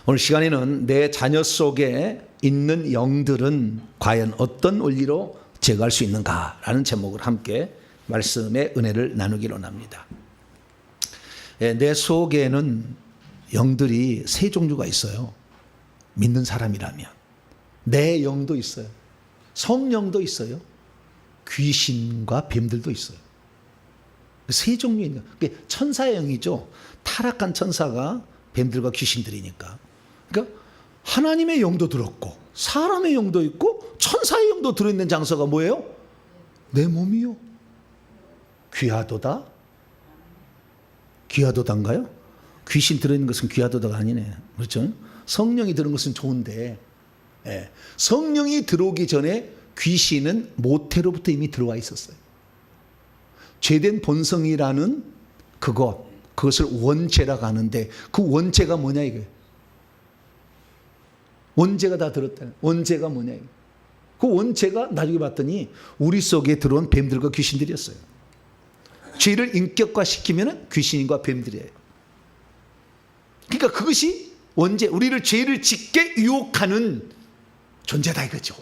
오늘 시간에는 내 자녀 속에 있는 영들은 과연 어떤 원리로 제거할 수 있는가라는 제목을 함께 말씀의 은혜를 나누기로 합니다. 내 속에는 영들이 세 종류가 있어요. 믿는 사람이라면. 내 영도 있어요. 성령도 있어요. 귀신과 뱀들도 있어요. 세 종류의 영. 천사의 영이죠. 타락한 천사가 뱀들과 귀신들이니까. 그러니까 하나님의 영도 들었고 사람의 영도 있고 천사의 영도 들어있는 장소가 뭐예요? 내 몸이요. 귀하도다. 귀하도단가요? 귀신 들어있는 것은 귀하도다가 아니네. 그렇죠? 성령이 들은 것은 좋은데, 성령이 들어오기 전에 귀신은 모태로부터 이미 들어와 있었어요. 죄된 본성이라는 그것을 원죄라고 하는데, 그 원죄가 뭐냐 이거예요. 원죄가 다 들었다. 원죄가 뭐냐 이거. 그 원죄가 나중에 봤더니 우리 속에 들어온 뱀들과 귀신들이었어요. 죄를 인격화시키면 귀신과 뱀들이에요. 그러니까 그것이 원죄, 우리를 죄를 짓게 유혹하는 존재다 이거죠.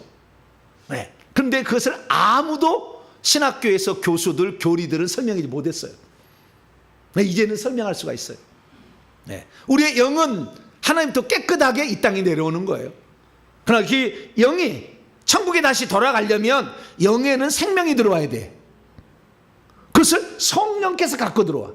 네. 그런데 그것을 아무도 신학교에서 교수들, 교리들은 설명하지 못했어요. 네. 이제는 설명할 수가 있어요. 네. 우리의 영은 하나님부터 깨끗하게 이 땅에 내려오는 거예요. 그러나 그 영이 천국에 다시 돌아가려면 영에는 생명이 들어와야 돼. 그것을 성령께서 갖고 들어와.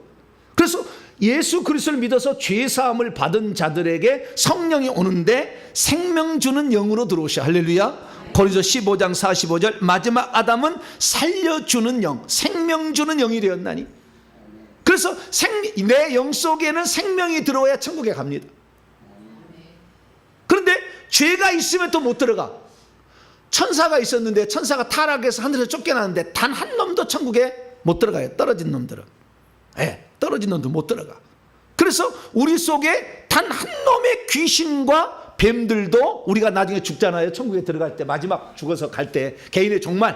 그래서 예수 그리스도를 믿어서 죄사함을 받은 자들에게 성령이 오는데 생명 주는 영으로 들어오셔. 할렐루야. 고린도서 15장 45절 마지막 아담은 살려주는 영, 생명 주는 영이 되었나니. 그래서 내 영 속에는 생명이 들어와야 천국에 갑니다. 그런데 죄가 있으면 또 못 들어가. 천사가 있었는데 천사가 타락해서 하늘에서 쫓겨나는데 단 한 놈도 천국에 못 들어가요. 떨어진 놈들은. 떨어진 놈도 못 들어가. 그래서 우리 속에 단 한 놈의 귀신과 뱀들도 우리가 나중에 죽잖아요. 천국에 들어갈 때 마지막 죽어서 갈 때 개인의 종말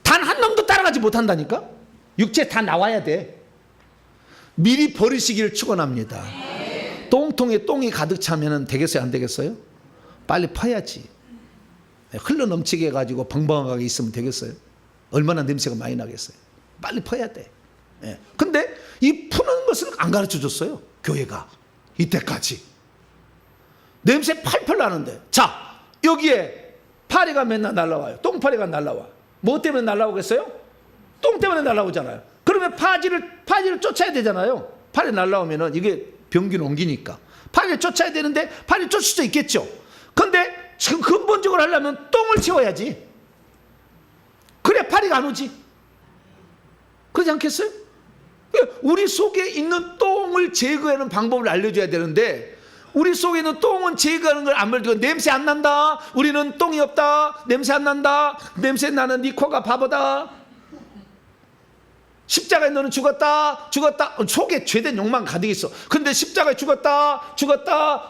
단 한 놈도 따라가지 못한다니까. 육체 다 나와야 돼. 미리 버리시기를 축원합니다. 똥통에 똥이 가득 차면 되겠어요? 안 되겠어요? 빨리 퍼야지. 흘러 넘치게 해가지고 벙벙하게 있으면 되겠어요? 얼마나 냄새가 많이 나겠어요? 빨리 퍼야 돼. 근데 이 푸는 것을 안 가르쳐 줬어요. 교회가. 이때까지. 냄새 팔팔 나는데. 자, 여기에 파리가 맨날 날라와요. 똥파리가 날라와. 뭐 때문에 날라오겠어요? 똥 때문에 날라오잖아요. 그러면 파리를 쫓아야 되잖아요. 파리 날라오면은 이게 병균 옮기니까. 파리를 쫓아야 되는데 파리를 쫓을 수도 있겠죠. 근데 지금 근본적으로 하려면 똥을 치워야지. 그래 파리가 안 오지. 그렇지 않겠어요? 우리 속에 있는 똥을 제거하는 방법을 알려줘야 되는데 우리 속에 있는 똥은 제거하는 걸 안 알려주고 냄새 안 난다. 우리는 똥이 없다. 냄새 안 난다. 냄새 나는 네 코가 바보다. 십자가에 너는 죽었다. 속에 죄된 욕망 가득 있어. 근데 십자가에 죽었다.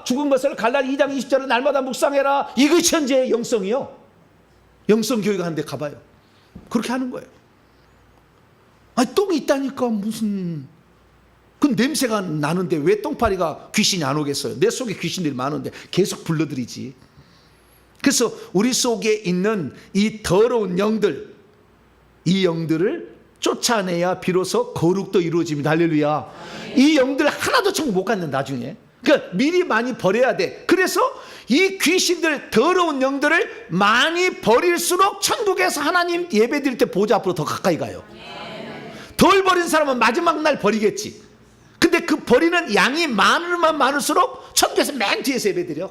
죽은 것을 갈라디 2장 20절을 날마다 묵상해라. 이것이 현재의 영성이요. 영성 교육 하는데 가봐요. 그렇게 하는 거예요. 아니 똥이 있다니까 무슨. 그 냄새가 나는데 왜 똥파리가 귀신이 안 오겠어요? 내 속에 귀신들이 많은데 계속 불러들이지. 그래서 우리 속에 있는 이 더러운 영들, 이 영들을 쫓아내야 비로소 거룩도 이루어집니다. 할렐루야. 이 영들 하나도 천국 못 갔는 나중에. 그러니까 미리 많이 버려야 돼. 그래서 이 귀신들 더러운 영들을 많이 버릴수록 천국에서 하나님 예배 드릴 때 보좌 앞으로 더 가까이 가요. 덜 버린 사람은 마지막 날 버리겠지. 근데 그 버리는 양이 많으면 많을수록 천국에서 맨 뒤에서 예배 드려.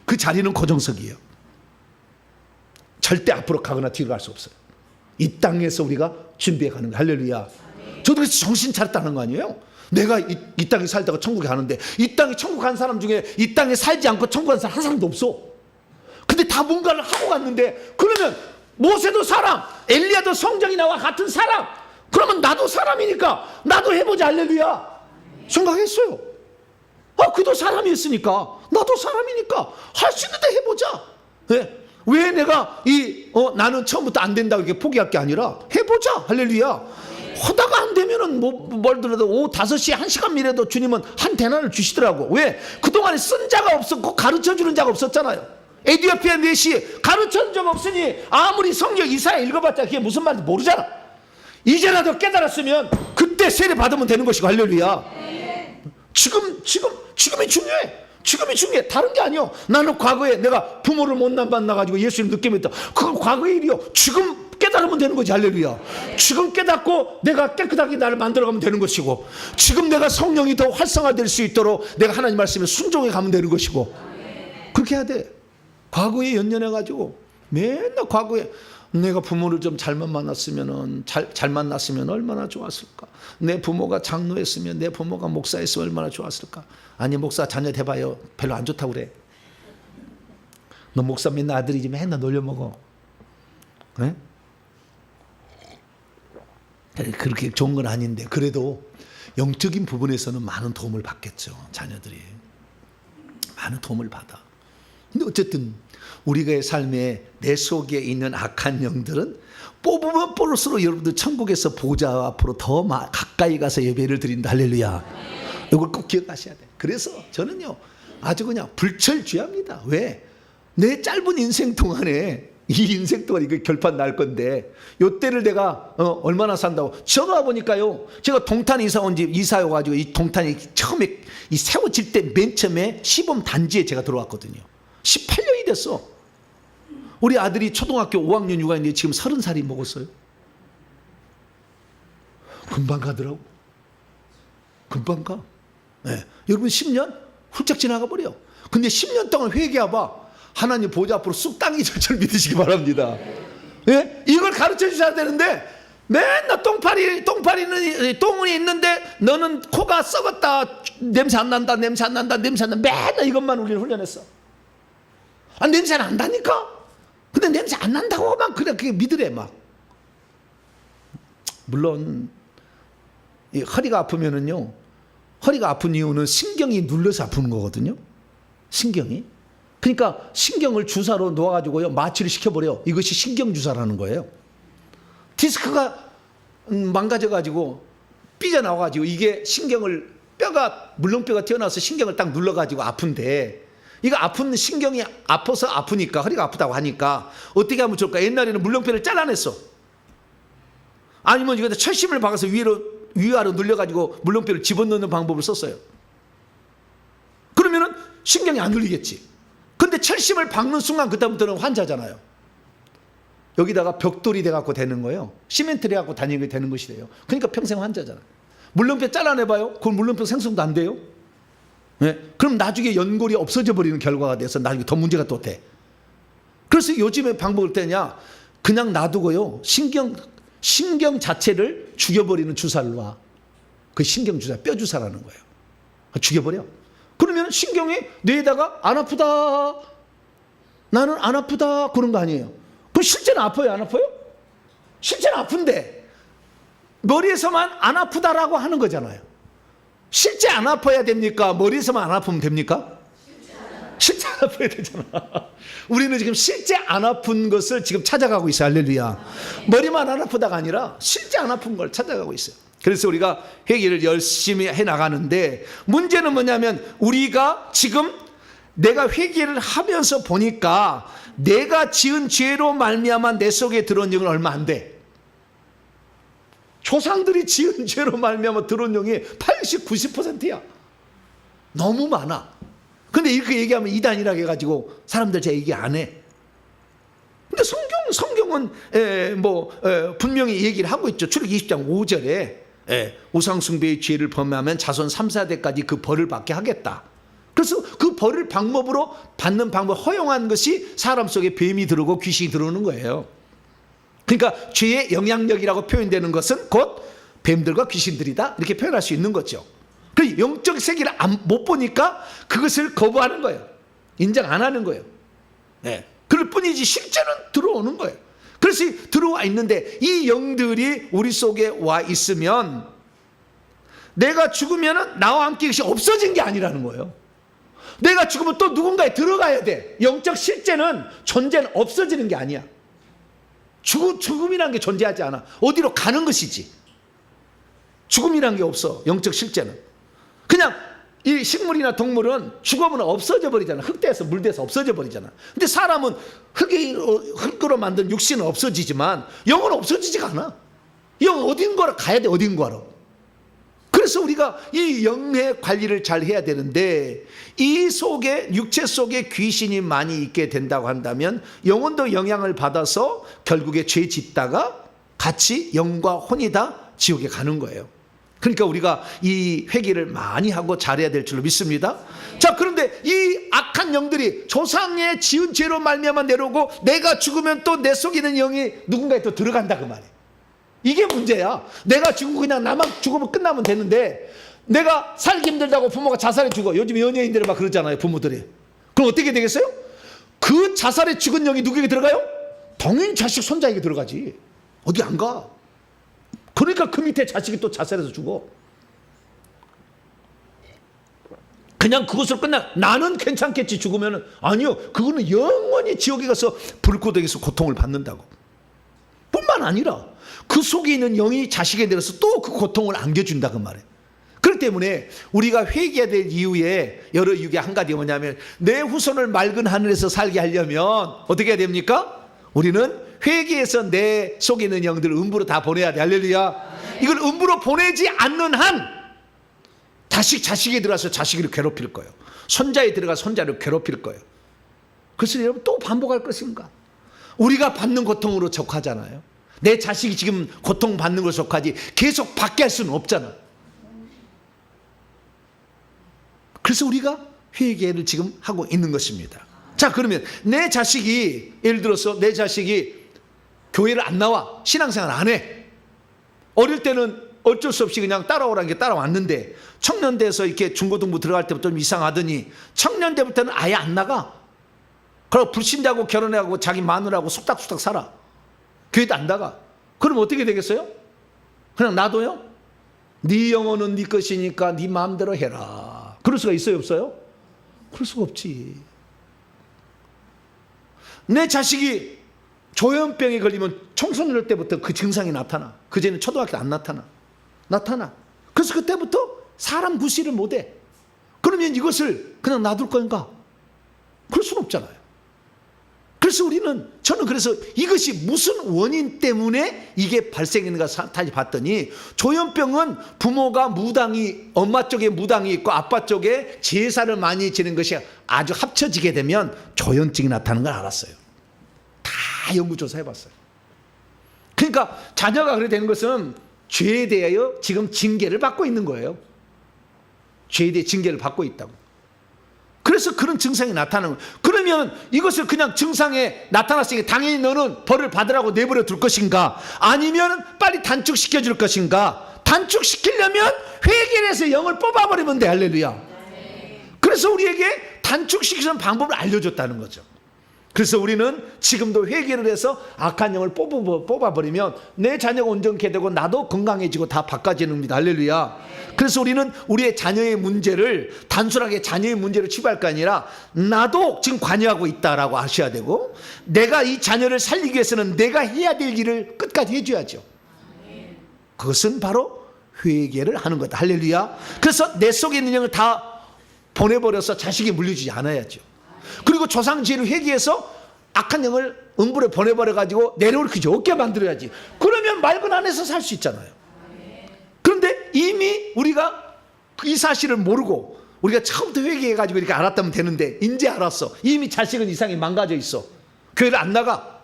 그 자리는 고정석이에요. 절대 앞으로 가거나 뒤로 갈 수 없어요. 이 땅에서 우리가 준비해 가는 거예요. 할렐루야. 저도 그래서 정신 차렸다는 거 아니에요? 내가 이 땅에 살다가 천국에 가는데 이 땅에 천국 간 사람 중에 이 땅에 살지 않고 천국 간 사람 한 사람도 없어. 근데 다 뭔가를 하고 갔는데 그러면 모세도 사람, 엘리야도 성경이 나와 같은 사람. 그러면 나도 사람이니까 나도 해보자. 할렐루야. 생각했어요. 그도 사람이었으니까 나도 사람이니까 할 수 있는데 해보자. 왜 내가 나는 처음부터 안 된다고 이렇게 포기할 게 아니라 해보자. 할렐루야. 하다가 안 되면은 뭘 들어도 오후 5시에 1시간 미래도 주님은 한 대나를 주시더라고. 왜? 그동안에 쓴 자가 없었고 가르쳐주는 자가 없었잖아요. 에디오피아 넷이 가르쳐준 자가 없으니 아무리 성경 이사야 읽어봤자 그게 무슨 말인지 모르잖아. 이제라도 깨달았으면 그때 세례 받으면 되는 것이고. 할렐루야. 지금이 중요해. 지금이 중요해. 다른 게 아니요. 나는 과거에 내가 부모를 못 만나가지고 예수님 늦게 믿다. 그건 과거의 일이요. 지금 깨달으면 되는 거지. 할렐루야. 지금 깨닫고 내가 깨끗하게 나를 만들어가면 되는 것이고, 지금 내가 성령이 더 활성화될 수 있도록 내가 하나님 말씀에 순종해 가면 되는 것이고, 그렇게 해야 돼. 과거에 연연해가지고 맨날 과거에 내가 부모를 좀 잘만 만났으면 잘 만났으면 얼마나 좋았을까. 내 부모가 장로였으면, 내 부모가 목사였으면 얼마나 좋았을까. 아니 목사 자녀 돼봐요. 별로 안 좋다고 그래. 너 목사 맨날 아들이지 맨날 놀려먹어. 네? 그렇게 좋은 건 아닌데 그래도 영적인 부분에서는 많은 도움을 받겠죠. 자녀들이 많은 도움을 받아. 근데 어쨌든 우리의 삶에 내 속에 있는 악한 영들은 뽑으면 뽑을수록 여러분들 천국에서 보좌 앞으로 더 가까이 가서 예배를 드린다. 할렐루야. 이걸 꼭 기억하셔야 돼. 그래서 저는요 아주 그냥 불철주야입니다. 왜? 내 짧은 인생 동안에 이 인생 동안 이거 결판 날 건데 요 때를 내가 얼마나 산다고. 저가 보니까요, 제가 동탄 이사 온 집 이사여가지고 이 동탄이 처음에 이 세워질 때 맨 처음에 시범 단지에 제가 들어왔거든요. 18년이 됐어. 우리 아들이 초등학교 5학년 6학년인데 지금 30살이 먹었어요. 금방 가더라고. 금방 가. 네. 여러분 10년 훌쩍 지나가 버려. 근데 10년 동안 회개해봐. 하나님 보좌 앞으로 쑥 땅이 절절 믿으시기 바랍니다. 예? 이걸 가르쳐 주셔야 되는데 맨날 똥이 있는데 너는 코가 썩었다. 냄새 안 난다. 맨날 이것만 우리는 훈련했어. 냄새 난다니까? 근데 냄새 안 난다고 막 그렇게 믿으래 막. 물론 이 허리가 아프면은요, 허리가 아픈 이유는 신경이 눌려서 아픈 거거든요. 신경이. 그러니까 신경을 주사로 놓아가지고요 마취를 시켜버려. 이것이 신경주사라는 거예요. 디스크가 망가져가지고 삐져나와가지고 이게 신경을 물렁뼈가 튀어나와서 신경을 딱 눌러가지고 아픈데, 이거 아픈 신경이 아파서 아프니까, 허리가 아프다고 하니까 어떻게 하면 좋을까? 옛날에는 물렁뼈를 잘라냈어. 아니면 이거 철심을 박아서 위아래로 눌려가지고 물렁뼈를 집어넣는 방법을 썼어요. 그러면은 신경이 안 눌리겠지. 근데 철심을 박는 순간 그다음부터는 환자잖아요. 여기다가 벽돌이 돼갖고 되는 거예요. 시멘트를 해갖고 다니게 되는 것이 돼요. 그러니까 평생 환자잖아요. 물렁뼈 잘라내봐요. 그건 물렁뼈 생성도 안 돼요. 네? 그럼 나중에 연골이 없어져 버리는 결과가 돼서 나중에 더 문제가 또 돼. 그래서 요즘에 방법을 때냐, 그냥 놔두고요 신경 자체를 죽여버리는 주사를 놔. 그 신경주사, 뼈주사라는 거예요. 죽여버려. 그러면 신경이 뇌에다가 안 아프다, 나는 안 아프다 그런 거 아니에요. 그럼 실제는 아파요 안 아파요? 실제는 아픈데 머리에서만 안 아프다라고 하는 거잖아요. 실제 안 아파야 됩니까? 머리에서만 안 아프면 됩니까? 실제 안 아파야 되잖아. 우리는 지금 실제 안 아픈 것을 지금 찾아가고 있어요. 할렐루야. 머리만 안 아프다가 아니라 실제 안 아픈 걸 찾아가고 있어요. 그래서 우리가 회개를 열심히 해나가는데, 문제는 뭐냐면 우리가 지금 내가 회개를 하면서 보니까 내가 지은 죄로 말미암아 내 속에 들어온 영은 얼마 안 돼. 조상들이 지은 죄로 말미암아 들어온 영이 80, 90%야. 너무 많아. 근데 이렇게 얘기하면 이단이라고 해가지고 사람들 제 얘기 안 해. 근데 성경은 분명히 얘기를 하고 있죠. 출애굽 20장 5절에 우상숭배의 죄를 범하면 자손 3, 4대까지 그 벌을 받게 하겠다. 그래서 그 벌을 방법으로 받는 방법 허용한 것이 사람 속에 뱀이 들어오고 귀신이 들어오는 거예요. 그러니까 죄의 영향력이라고 표현되는 것은 곧 뱀들과 귀신들이다, 이렇게 표현할 수 있는 거죠. 그 영적 세계를 못 보니까 그것을 거부하는 거예요. 인정 안 하는 거예요. 그럴 뿐이지 실제는 들어오는 거예요. 그래서 들어와 있는데 이 영들이 우리 속에 와 있으면 내가 죽으면 나와 함께 이것이 없어진 게 아니라는 거예요. 내가 죽으면 또 누군가에 들어가야 돼. 영적 실제는 존재는 없어지는 게 아니야. 죽음이라는 게 존재하지 않아. 어디로 가는 것이지. 죽음이라는 게 없어. 영적 실제는. 그냥 이 식물이나 동물은 죽으면 없어져 버리잖아. 흙대에서 물대에서 없어져 버리잖아. 근데 사람은 흙으로 만든 육신은 없어지지만 영은 없어지지가 않아. 영 어딘가로 가야 돼. 어딘가로. 그래서 우리가 이 영의 관리를 잘 해야 되는데, 이 속에, 육체 속에 귀신이 많이 있게 된다고 한다면 영혼도 영향을 받아서 결국에 죄 짓다가 같이 영과 혼이 다 지옥에 가는 거예요. 그러니까 우리가 이 회개를 많이 하고 잘해야 될 줄로 믿습니다. 자, 그런데 이 악한 영들이 조상의 지은 죄로 말미암아 내려오고, 내가 죽으면 또 내 속에 있는 영이 누군가에 또 들어간다 그 말이에요. 이게 문제야. 내가 죽고 그냥 나만 죽으면 끝나면 되는데, 내가 살기 힘들다고 부모가 자살해 죽어. 요즘 연예인들이 막 그러잖아요, 부모들이. 그럼 어떻게 되겠어요? 그 자살해 죽은 영이 누구에게 들어가요? 당연히 자식 손자에게 들어가지. 어디 안 가. 그러니까 그 밑에 자식이 또 자살해서 죽어. 그냥 그것으로 끝나. 나는 괜찮겠지 죽으면. 아니요, 그거는 영원히 지옥에 가서 불구덩이에서 고통을 받는다고. 뿐만 아니라 그 속에 있는 영이 자식에 대해서 또 그 고통을 안겨준다 그 말이에요. 그렇기 때문에 우리가 회개해야 될 이유에 여러 이유가 한 가지가 뭐냐면, 내 후손을 맑은 하늘에서 살게 하려면 어떻게 해야 됩니까? 우리는 회개해서 내 속에 있는 영들을 음부로 다 보내야 돼. 할렐루야. 이걸 음부로 보내지 않는 한 자식에 들어가서 자식을 괴롭힐 거예요. 손자에 들어가서 손자를 괴롭힐 거예요. 그래서 여러분 또 반복할 것인가? 우리가 받는 고통으로 족하잖아요. 내 자식이 지금 고통받는 걸 족하지 계속 받게 할 수는 없잖아. 그래서 우리가 회개를 지금 하고 있는 것입니다. 자, 그러면 내 자식이, 예를 들어서 내 자식이 교회를 안 나와, 신앙생활 안 해. 어릴 때는 어쩔 수 없이 그냥 따라오라는 게 따라왔는데, 청년대에서 이렇게 중고등부 들어갈 때부터 좀 이상하더니 청년대부터는 아예 안 나가. 그리고 불신자하고 결혼하고 자기 마누라하고 속닥속닥 살아. 교회도 안 나가. 그럼 어떻게 되겠어요? 그냥 놔둬요? 네 영혼은 네 것이니까 네 마음대로 해라. 그럴 수가 있어요, 없어요? 그럴 수가 없지. 내 자식이 조현병에 걸리면 청소년 때부터 그 증상이 나타나. 그전에는 초등학교 때 안 나타나. 그래서 그때부터 사람 구실을 못해. 그러면 이것을 그냥 놔둘 건가? 그럴 수는 없잖아요. 그래서 저는 그래서 이것이 무슨 원인 때문에 이게 발생했는가 다시 봤더니, 조현병은 부모가 무당이, 엄마 쪽에 무당이 있고 아빠 쪽에 제사를 많이 지는 것이 아주 합쳐지게 되면 조현증이 나타나는 걸 알았어요. 다 연구조사 해봤어요. 그러니까 자녀가 그렇게 되는 것은 죄에 대하여 지금 징계를 받고 있는 거예요. 죄에 대해 징계를 받고 있다고. 그래서 그런 증상이 나타나는 거예요. 그러면 이것을 그냥 증상에 나타났으니까 당연히 너는 벌을 받으라고 내버려 둘 것인가? 아니면 빨리 단축시켜 줄 것인가? 단축시키려면 회개를 해서 영을 뽑아버리면 돼. 할렐루야. 그래서 우리에게 단축시키는 방법을 알려줬다는 거죠. 그래서 우리는 지금도 회개를 해서 악한 영을 뽑아버리면 내 자녀가 온전케 되고 나도 건강해지고 다 바꿔지는 겁니다. 할렐루야. 그래서 우리는 우리의 자녀의 문제를 단순하게 자녀의 문제로 치부할 게 아니라, 나도 지금 관여하고 있다라고 아셔야 되고, 내가 이 자녀를 살리기 위해서는 내가 해야 될 일을 끝까지 해줘야죠. 그것은 바로 회개를 하는 거다. 할렐루야. 그래서 내 속에 있는 영을 다 보내버려서 자식이 물려주지 않아야죠. 그리고 조상지혜를 회개해서 악한 영을 음부로 보내버려가지고 내려올 그저 없게 만들어야지. 그러면 맑은 안에서 살 수 있잖아요. 그런데 이미 우리가 이 사실을 모르고 우리가 처음부터 회개해가지고 이렇게 알았다면 되는데, 이제 알았어. 이미 자식은 이상이 망가져 있어. 교회를 안 나가.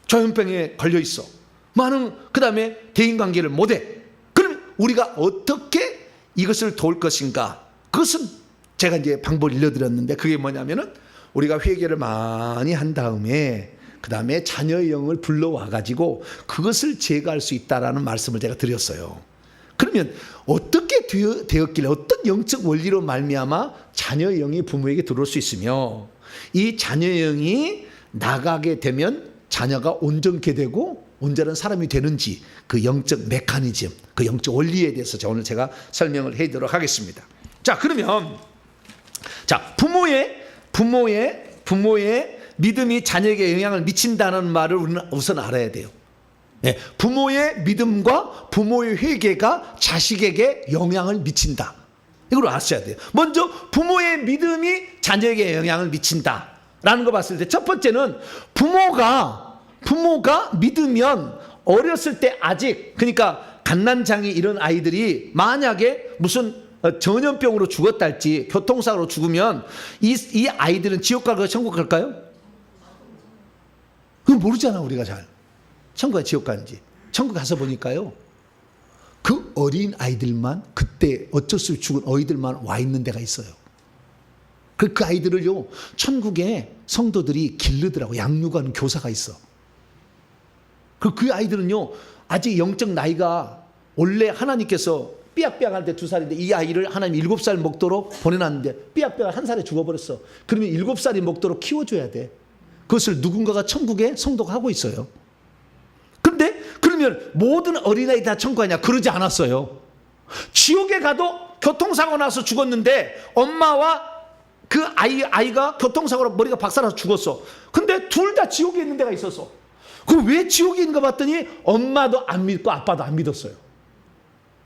조현병에 걸려 있어. 많은, 그 다음에 대인관계를 못해. 그럼 우리가 어떻게 이것을 도울 것인가? 그것은 제가 이제 방법을 알려드렸는데, 그게 뭐냐면은 우리가 회개를 많이 한 다음에 그 다음에 자녀의 영을 불러와가지고 그것을 제거할 수 있다라는 말씀을 제가 드렸어요. 그러면 어떻게 되었길래, 어떤 영적 원리로 말미암아 자녀의 영이 부모에게 들어올 수 있으며, 이 자녀의 영이 나가게 되면 자녀가 온전케 되고 온전한 사람이 되는지, 그 영적 메커니즘, 그 영적 원리에 대해서 오늘 제가 설명을 해드리도록 하겠습니다. 자, 그러면 자, 부모의 믿음이 자녀에게 영향을 미친다는 말을 우리는 우선 알아야 돼요. 예, 부모의 믿음과 부모의 회개가 자식에게 영향을 미친다. 이걸 아셔야 돼요. 먼저 부모의 믿음이 자녀에게 영향을 미친다라는 거 봤을 때 첫 번째는 부모가 믿으면 어렸을 때 아직, 그러니까 갓난장이 이런 아이들이 만약에 무슨 전염병으로 죽었다 할지 교통사고로 죽으면 이 아이들은 지옥 갈까요, 천국 갈까요? 그건 모르잖아 우리가 잘. 천국과 지옥 가는지. 천국 가서 보니까요, 그 어린 아이들만, 그때 어쩔 수 없이 죽은 어이들만 와 있는 데가 있어요. 그 아이들을요 천국에 성도들이 기르더라고. 양육하는 교사가 있어. 그 아이들은요 아직 영적 나이가, 원래 하나님께서 삐약삐약할 때 2살인데 이 아이를 하나님 7살 먹도록 보내놨는데 삐약삐약 1살에 죽어버렸어. 그러면 7살이 먹도록 키워줘야 돼. 그것을 누군가가 천국에 성도가 하고 있어요. 그런데 그러면 모든 어린아이 다 천국 가냐? 그러지 않았어요. 지옥에 가도 교통사고 나서 죽었는데 엄마와 그 아이가 교통사고로 머리가 박살나서 죽었어. 근데 둘 다 지옥에 있는 데가 있었어. 그럼 왜 지옥에 있는가 봤더니 엄마도 안 믿고 아빠도 안 믿었어요.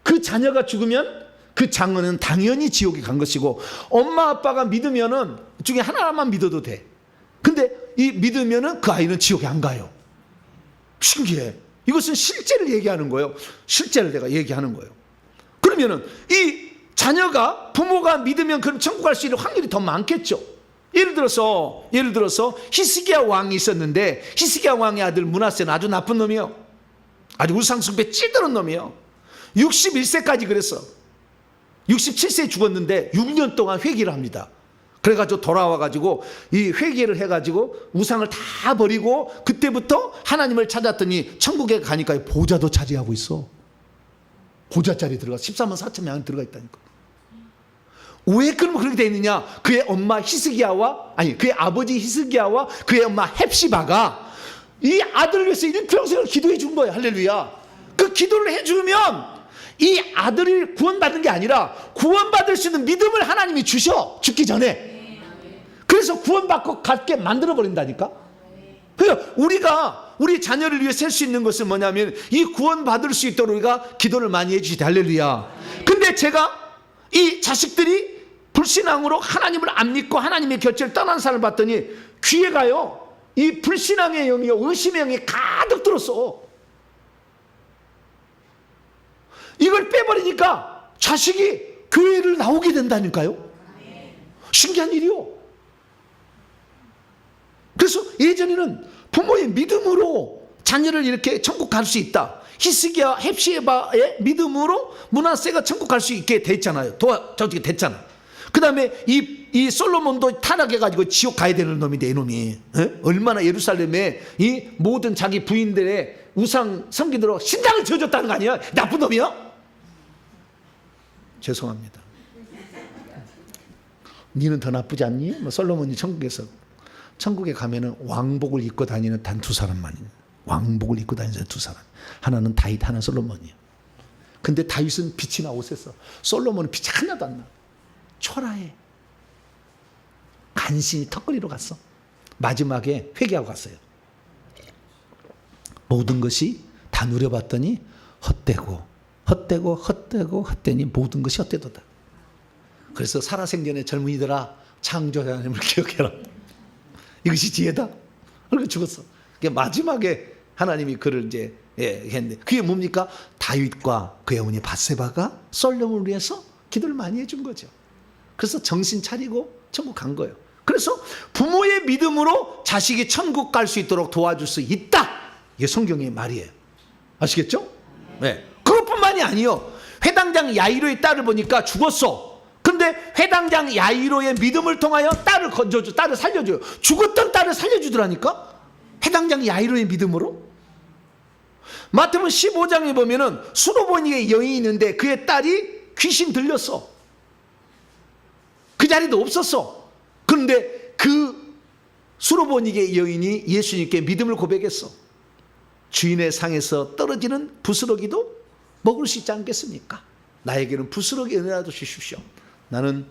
그 자녀가 죽으면 그 장녀는 당연히 지옥에 간 것이고, 엄마 아빠가 믿으면은 중에 하나만 믿어도 돼. 근데 이 믿으면은 그 아이는 지옥에 안 가요. 신기해. 이것은 실제를 얘기하는 거예요. 실제를 내가 얘기하는 거예요. 그러면은 이 자녀가, 부모가 믿으면 그럼 천국 갈 수 있는 확률이 더 많겠죠. 예를 들어서 히스기야 왕이 있었는데, 히스기야 왕의 아들 므낫세는 아주 나쁜 놈이요. 아주 우상숭배 찌드는 놈이요. 61세까지 그랬어. 67세에 죽었는데 6년 동안 회개를 합니다. 그래가지고 돌아와가지고 이 회개를 해가지고 우상을 다 버리고 그때부터 하나님을 찾았더니 천국에 가니까 보좌도 차지하고 있어. 보좌 자리에 들어가 14만 4천 명이 들어가 있다니까. 왜 그러면 그렇게 돼 있느냐? 그의 엄마 히스기야와, 아니 그의 아버지 히스기야와 그의 엄마 헵시바가 이 아들을 위해서 일평생을 기도해 준 거예요. 할렐루야. 그 기도를 해주면 이 아들이 구원받는 게 아니라 구원받을 수 있는 믿음을 하나님이 주셔. 죽기 전에. 그래서 구원받고 갖게 만들어 버린다니까. 그래서 우리가 우리 자녀를 위해 살 수 있는 것은 뭐냐면 이 구원받을 수 있도록 우리가 기도를 많이 해주시다. 할렐루야. 근데 제가 이 자식들이 불신앙으로 하나님을 안 믿고 하나님의 곁을 떠난 사람을 봤더니 귀에 가요. 이 불신앙의 영이요, 의심의 영이 가득 들었어. 이걸 빼버리니까 자식이 교회를 나오게 된다니까요. 신기한 일이요. 그래서 예전에는 부모의 믿음으로 자녀를 이렇게 천국 갈 수 있다. 히스기야 헵시바의 믿음으로 므낫세가 천국 갈 수 있게 됐잖아요. 저렇게 됐잖아. 그 다음에 이 솔로몬도 타락해가지고 지옥 가야 되는 놈인데, 이놈이 얼마나 예루살렘에 이 모든 자기 부인들의 우상 섬기도록 신당을 지어줬다는 거 아니야? 나쁜 놈이야? 죄송합니다. 니는 더 나쁘지 않니? 뭐 솔로몬이 천국에 가면은 왕복을 입고 다니는 단 2사람만이야. 왕복을 입고 다니는 2사람. 하나는 다윗, 하나는 솔로몬이야. 근데 다윗은 빛이나 옷에서, 솔로몬은 빛이 하나도 안 나. 초라해. 간신히 턱걸이로 갔어. 마지막에 회개하고 갔어요. 모든 것이 다 누려봤더니 헛되니 모든 것이 헛되도다. 그래서 살아생전에 젊은이들아, 창조자 하나님을 기억해라. 이것이 지혜다. 그렇게 죽었어. 마지막에 하나님이 그를 이제 했는데, 그게 뭡니까? 다윗과 그의 어머니 밧세바가 솔로몬을 위해서 기도를 많이 해준 거죠. 그래서 정신 차리고 천국 간 거예요. 그래서 부모의 믿음으로 자식이 천국 갈 수 있도록 도와줄 수 있다. 이게 성경의 말이에요. 아시겠죠? 네. 그것뿐만이 아니요. 회당장 야이로의 딸을 보니까 죽었어. 근데 회당장 야이로의 믿음을 통하여 딸을 건져줘, 딸을 살려줘요. 죽었던 딸을 살려주더라니까. 회당장 야이로의 믿음으로. 마태복음 15장에 보면은 수로보니의 여인이 있는데 그의 딸이 귀신 들렸어. 그 자리도 없었어. 그런데 그 수로보니의 여인이 예수님께 믿음을 고백했어. 주인의 상에서 떨어지는 부스러기도 먹을 수 있지 않겠습니까? 나에게는 부스러기 은혜라도 주십시오. 나는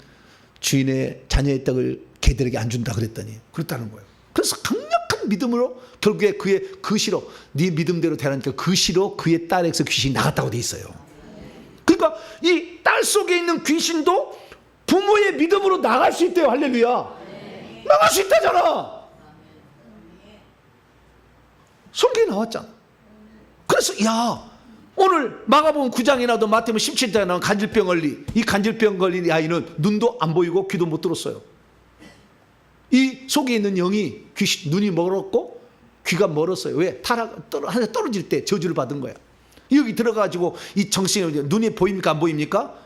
주인의 자녀의 떡을 개들에게 안 준다 그랬더니 그렇다는 거예요. 그래서 강력한 믿음으로 결국에 그의 그 시로 네 믿음대로 되라니까 그 시로 그의 딸에게서 귀신이 나갔다고 돼 있어요. 그러니까 이 딸 속에 있는 귀신도 부모의 믿음으로 나갈 수 있대요. 할렐루야. 나갈 수 있다잖아. 성경에 나왔잖아. 그래서 야 오늘 마가복음 9장에 나도 마태복음 17장에 나온 간질병 걸린 이 간질병 걸린 아이는 눈도 안 보이고 귀도 못 들었어요. 이 속에 있는 영이 눈이 멀었고 귀가 멀었어요. 왜? 하늘에 떨어질 때 저주를 받은 거야. 여기 들어가지고 이 정신이 눈이 보입니까? 안 보입니까?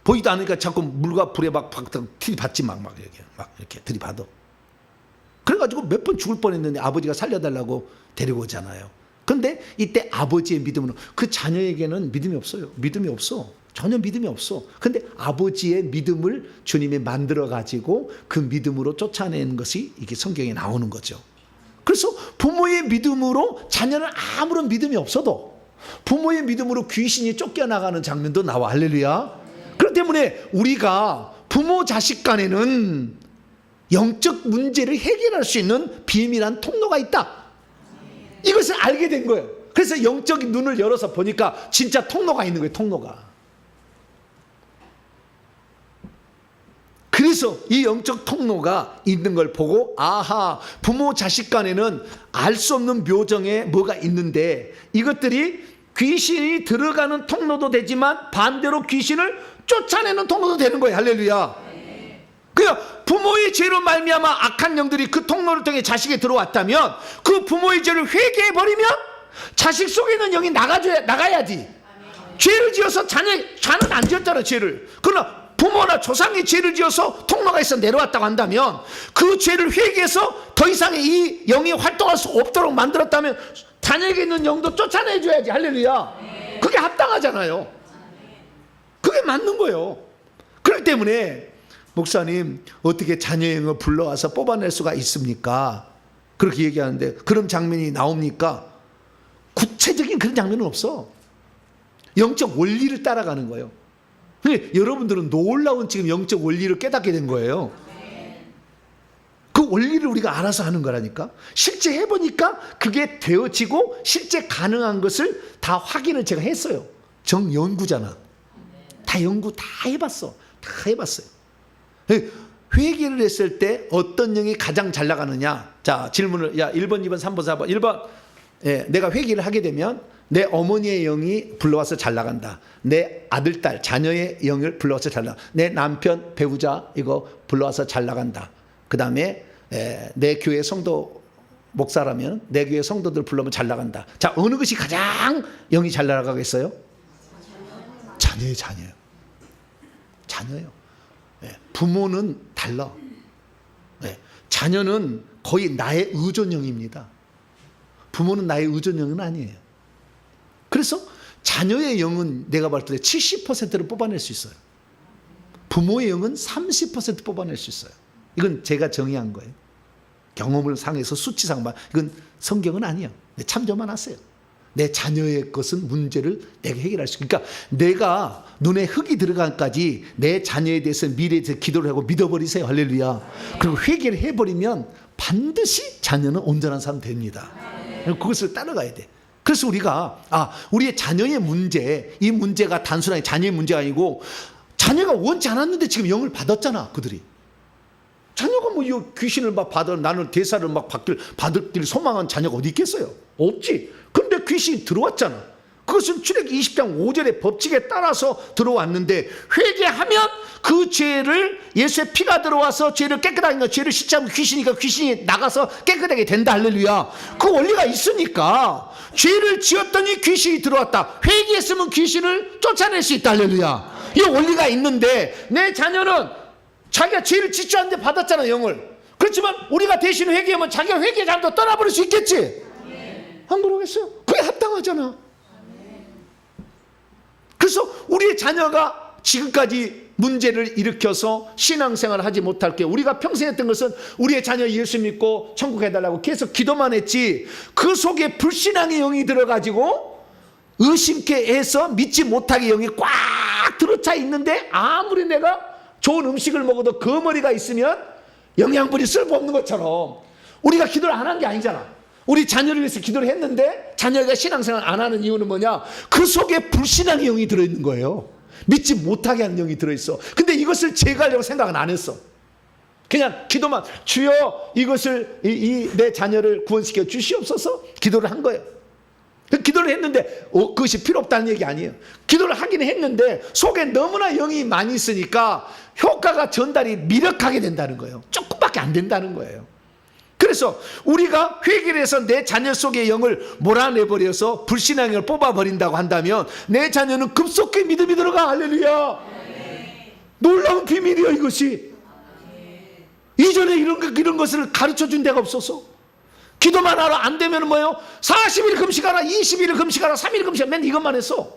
보이도 않으니까 자꾸 물과 불에 막 들이받지 막 이렇게 들이받아. 그래가지고 몇 번 죽을 뻔했는데 아버지가 살려달라고 데리고 오잖아요. 그런데 이때 아버지의 믿음으로 그 자녀에게는 믿음이 없어요. 믿음이 없어. 전혀 믿음이 없어. 근데 아버지의 믿음을 주님이 만들어 가지고 그 믿음으로 쫓아내는 것이 이게 성경에 나오는 거죠. 그래서 부모의 믿음으로 자녀는 아무런 믿음이 없어도 부모의 믿음으로 귀신이 쫓겨나가는 장면도 나와. 할렐루야. 그렇기 때문에 우리가 부모 자식 간에는 영적 문제를 해결할 수 있는 비밀한 통로가 있다. 이것을 알게 된 거예요. 그래서 영적인 눈을 열어서 보니까 진짜 통로가 있는 거예요. 통로가. 그래서 이 영적 통로가 있는 걸 보고 아하 부모 자식 간에는 알 수 없는 묘정에 뭐가 있는데 이것들이 귀신이 들어가는 통로도 되지만 반대로 귀신을 쫓아내는 통로도 되는 거예요. 할렐루야. 그냥 부모의 죄로 말미암아 악한 영들이 그 통로를 통해 자식에 들어왔다면 그 부모의 죄를 회개해버리면 자식 속에 있는 영이 나가야지. 죄를 지어서 자는 안 지었잖아. 죄를. 그러나 부모나 조상이 죄를 지어서 통로가 있어 내려왔다고 한다면 그 죄를 회개해서 더 이상의 이 영이 활동할 수 없도록 만들었다면 자녀에게 있는 영도 쫓아내줘야지. 할렐루야. 그게 합당하잖아요. 그게 맞는 거예요. 그렇기 때문에 목사님 어떻게 자녀의 영을 불러와서 뽑아낼 수가 있습니까? 그렇게 얘기하는데 그런 장면이 나옵니까? 구체적인 그런 장면은 없어. 영적 원리를 따라가는 거예요. 여러분들은 놀라운 지금 영적 원리를 깨닫게 된 거예요. 그 원리를 우리가 알아서 하는 거라니까. 실제 해보니까 그게 되어지고 실제 가능한 것을 다 확인을 제가 했어요. 정연구잖아. 다 연구 다 해봤어. 다 해봤어요. 회개를 했을 때 어떤 영이 가장 잘 나가느냐. 자 질문을 1번 2번 3번 4번 1번 내가 회개를 하게 되면 내 어머니의 영이 불러와서 잘 나간다. 내 아들, 딸, 자녀의 영을 불러와서 잘 나간다. 내 남편, 배우자 이거 불러와서 잘 나간다. 그 다음에 내 교회 성도 목사라면 내 교회 성도들 불러면 잘 나간다. 자 어느 것이 가장 영이 잘 나가겠어요? 자녀예요. 자녀예요. 부모는 달라. 자녀는 거의 나의 의존형입니다. 부모는 나의 의존형은 아니에요. 그래서 자녀의 영은 내가 볼 때 70%를 뽑아낼 수 있어요. 부모의 영은 30% 뽑아낼 수 있어요. 이건 제가 정의한 거예요. 경험을 상해서 수치상만. 이건 성경은 아니에요. 참조만 하세요. 내 자녀의 것은 문제를 내가 해결할 수 있어요. 그러니까 내가 눈에 흙이 들어간까지 내 자녀에 대해서 미래에 대해서 기도를 하고 믿어버리세요. 할렐루야. 그리고 회개를 해버리면 반드시 자녀는 온전한 사람 됩니다. 그것을 따라가야 돼. 그래서 우리가 우리의 자녀의 문제, 이 문제가 단순하게 자녀의 문제가 아니고 자녀가 원치 않았는데 지금 영을 받았잖아. 그들이 자녀가 뭐 이 귀신을 막 받아 나는 대사를 막 받을 소망한 자녀가 어디 있겠어요? 없지. 근데 귀신이 들어왔잖아. 그것은 출애굽기 20장 5절의 법칙에 따라서 들어왔는데 회개하면 그 죄를 예수의 피가 들어와서 죄를 깨끗하게 하니까 죄를 씻자면 귀신이 나가서 깨끗하게 된다. 할렐루야. 그 원리가 있으니까 죄를 지었더니 귀신이 들어왔다. 회개했으면 귀신을 쫓아낼 수 있다. 할렐루야. 이 원리가 있는데 내 자녀는 자기가 죄를 짓지 않는데 받았잖아. 영을. 그렇지만 우리가 대신 회개하면 자기가 회개 잘도 떠나버릴 수 있겠지. 안 그러겠어요? 그게 합당하잖아. 그래서 우리의 자녀가 지금까지 문제를 일으켜서 신앙생활을 하지 못할 게 우리가 평생 했던 것은 우리의 자녀 예수 믿고 천국 해달라고 계속 기도만 했지 그 속에 불신앙의 영이 들어가지고 의심케 해서 믿지 못하게 영이 꽉 들어차 있는데 아무리 내가 좋은 음식을 먹어도 거머리가 있으면 영양분이 쓸모없는 것처럼 우리가 기도를 안 한 게 아니잖아. 우리 자녀를 위해서 기도를 했는데 자녀가 신앙생활 안 하는 이유는 뭐냐? 그 속에 불신앙의 영이 들어있는 거예요. 믿지 못하게 하는 영이 들어있어. 근데 이것을 제거하려고 생각은 안 했어. 그냥 기도만, 주여 이것을 내 자녀를 구원시켜 주시옵소서 기도를 한 거예요. 기도를 했는데 그것이 필요 없다는 얘기 아니에요. 기도를 하긴 했는데 속에 너무나 영이 많이 있으니까 효과가 전달이 미력하게 된다는 거예요. 조금밖에 안 된다는 거예요. 그래서 우리가 회개를 해서 내 자녀 속의 영을 몰아내버려서 불신앙을 뽑아버린다고 한다면 내 자녀는 급속히 믿음이 들어가. 할렐루야. 놀라운 비밀이에요 이것이. 이전에 이런 것을 가르쳐준 데가 없어서 기도만 하라. 안 되면 뭐예요? 40일 금식하라, 20일 금식하라, 3일 금식하라. 맨 이것만 했어.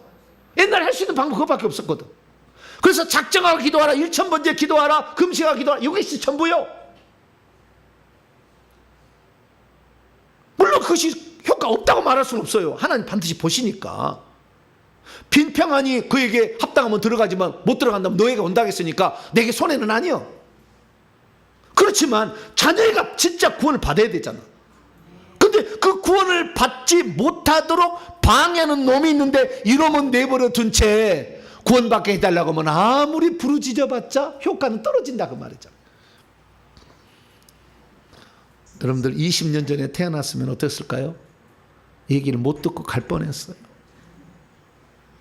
옛날에 할 수 있는 방법 그거밖에 없었거든. 그래서 작정하고 기도하라, 1000번째 기도하라, 금식하고 기도하라. 이것이 전부요. 물론 그것이 효과 없다고 말할 수는 없어요. 하나님 반드시 보시니까. 빈평하니 그에게 합당하면 들어가지만 못 들어간다면 너에게 온다고 했으니까 내게 손해는 아니요. 그렇지만 자녀가 진짜 구원을 받아야 되잖아. 근데 그 구원을 받지 못하도록 방해하는 놈이 있는데 이놈은 내버려 둔 채 구원받게 해달라고 하면 아무리 부르짖어봤자 효과는 떨어진다 그 말이죠. 여러분들 20년 전에 태어났으면 어땠을까요? 얘기를 못 듣고 갈 뻔했어요.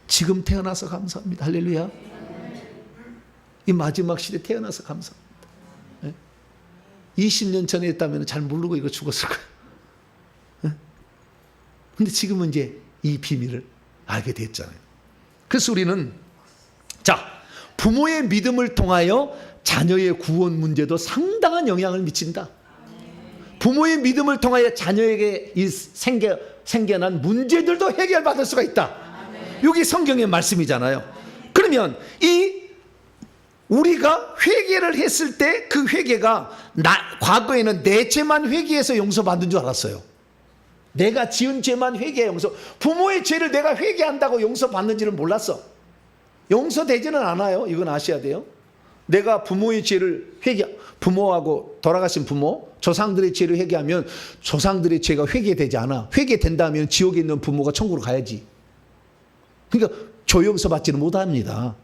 지금 태어나서 감사합니다. 할렐루야. 이 마지막 시대에 태어나서 감사합니다. 20년 전에 했다면 잘 모르고 이거 죽었을 거예요. 근데 지금은 이제 이 비밀을 알게 됐잖아요. 그래서 우리는 부모의 믿음을 통하여 자녀의 구원 문제도 상당한 영향을 미친다. 부모의 믿음을 통하여 자녀에게 생겨난 문제들도 해결받을 수가 있다. 여기 성경의 말씀이잖아요. 그러면 우리가 회개를 했을 때 그 회개가 과거에는 내 죄만 회개해서 용서받는 줄 알았어요. 내가 지은 죄만 회개해 용서. 부모의 죄를 내가 회개한다고 용서받는지를 몰랐어. 용서되지는 않아요. 이건 아셔야 돼요. 내가 부모의 죄를 부모하고 돌아가신 부모, 조상들의 죄를 회개하면 조상들의 죄가 회개되지 않아. 회개된다면 지옥에 있는 부모가 천국으로 가야지. 그러니까 조용서받지는 못합니다.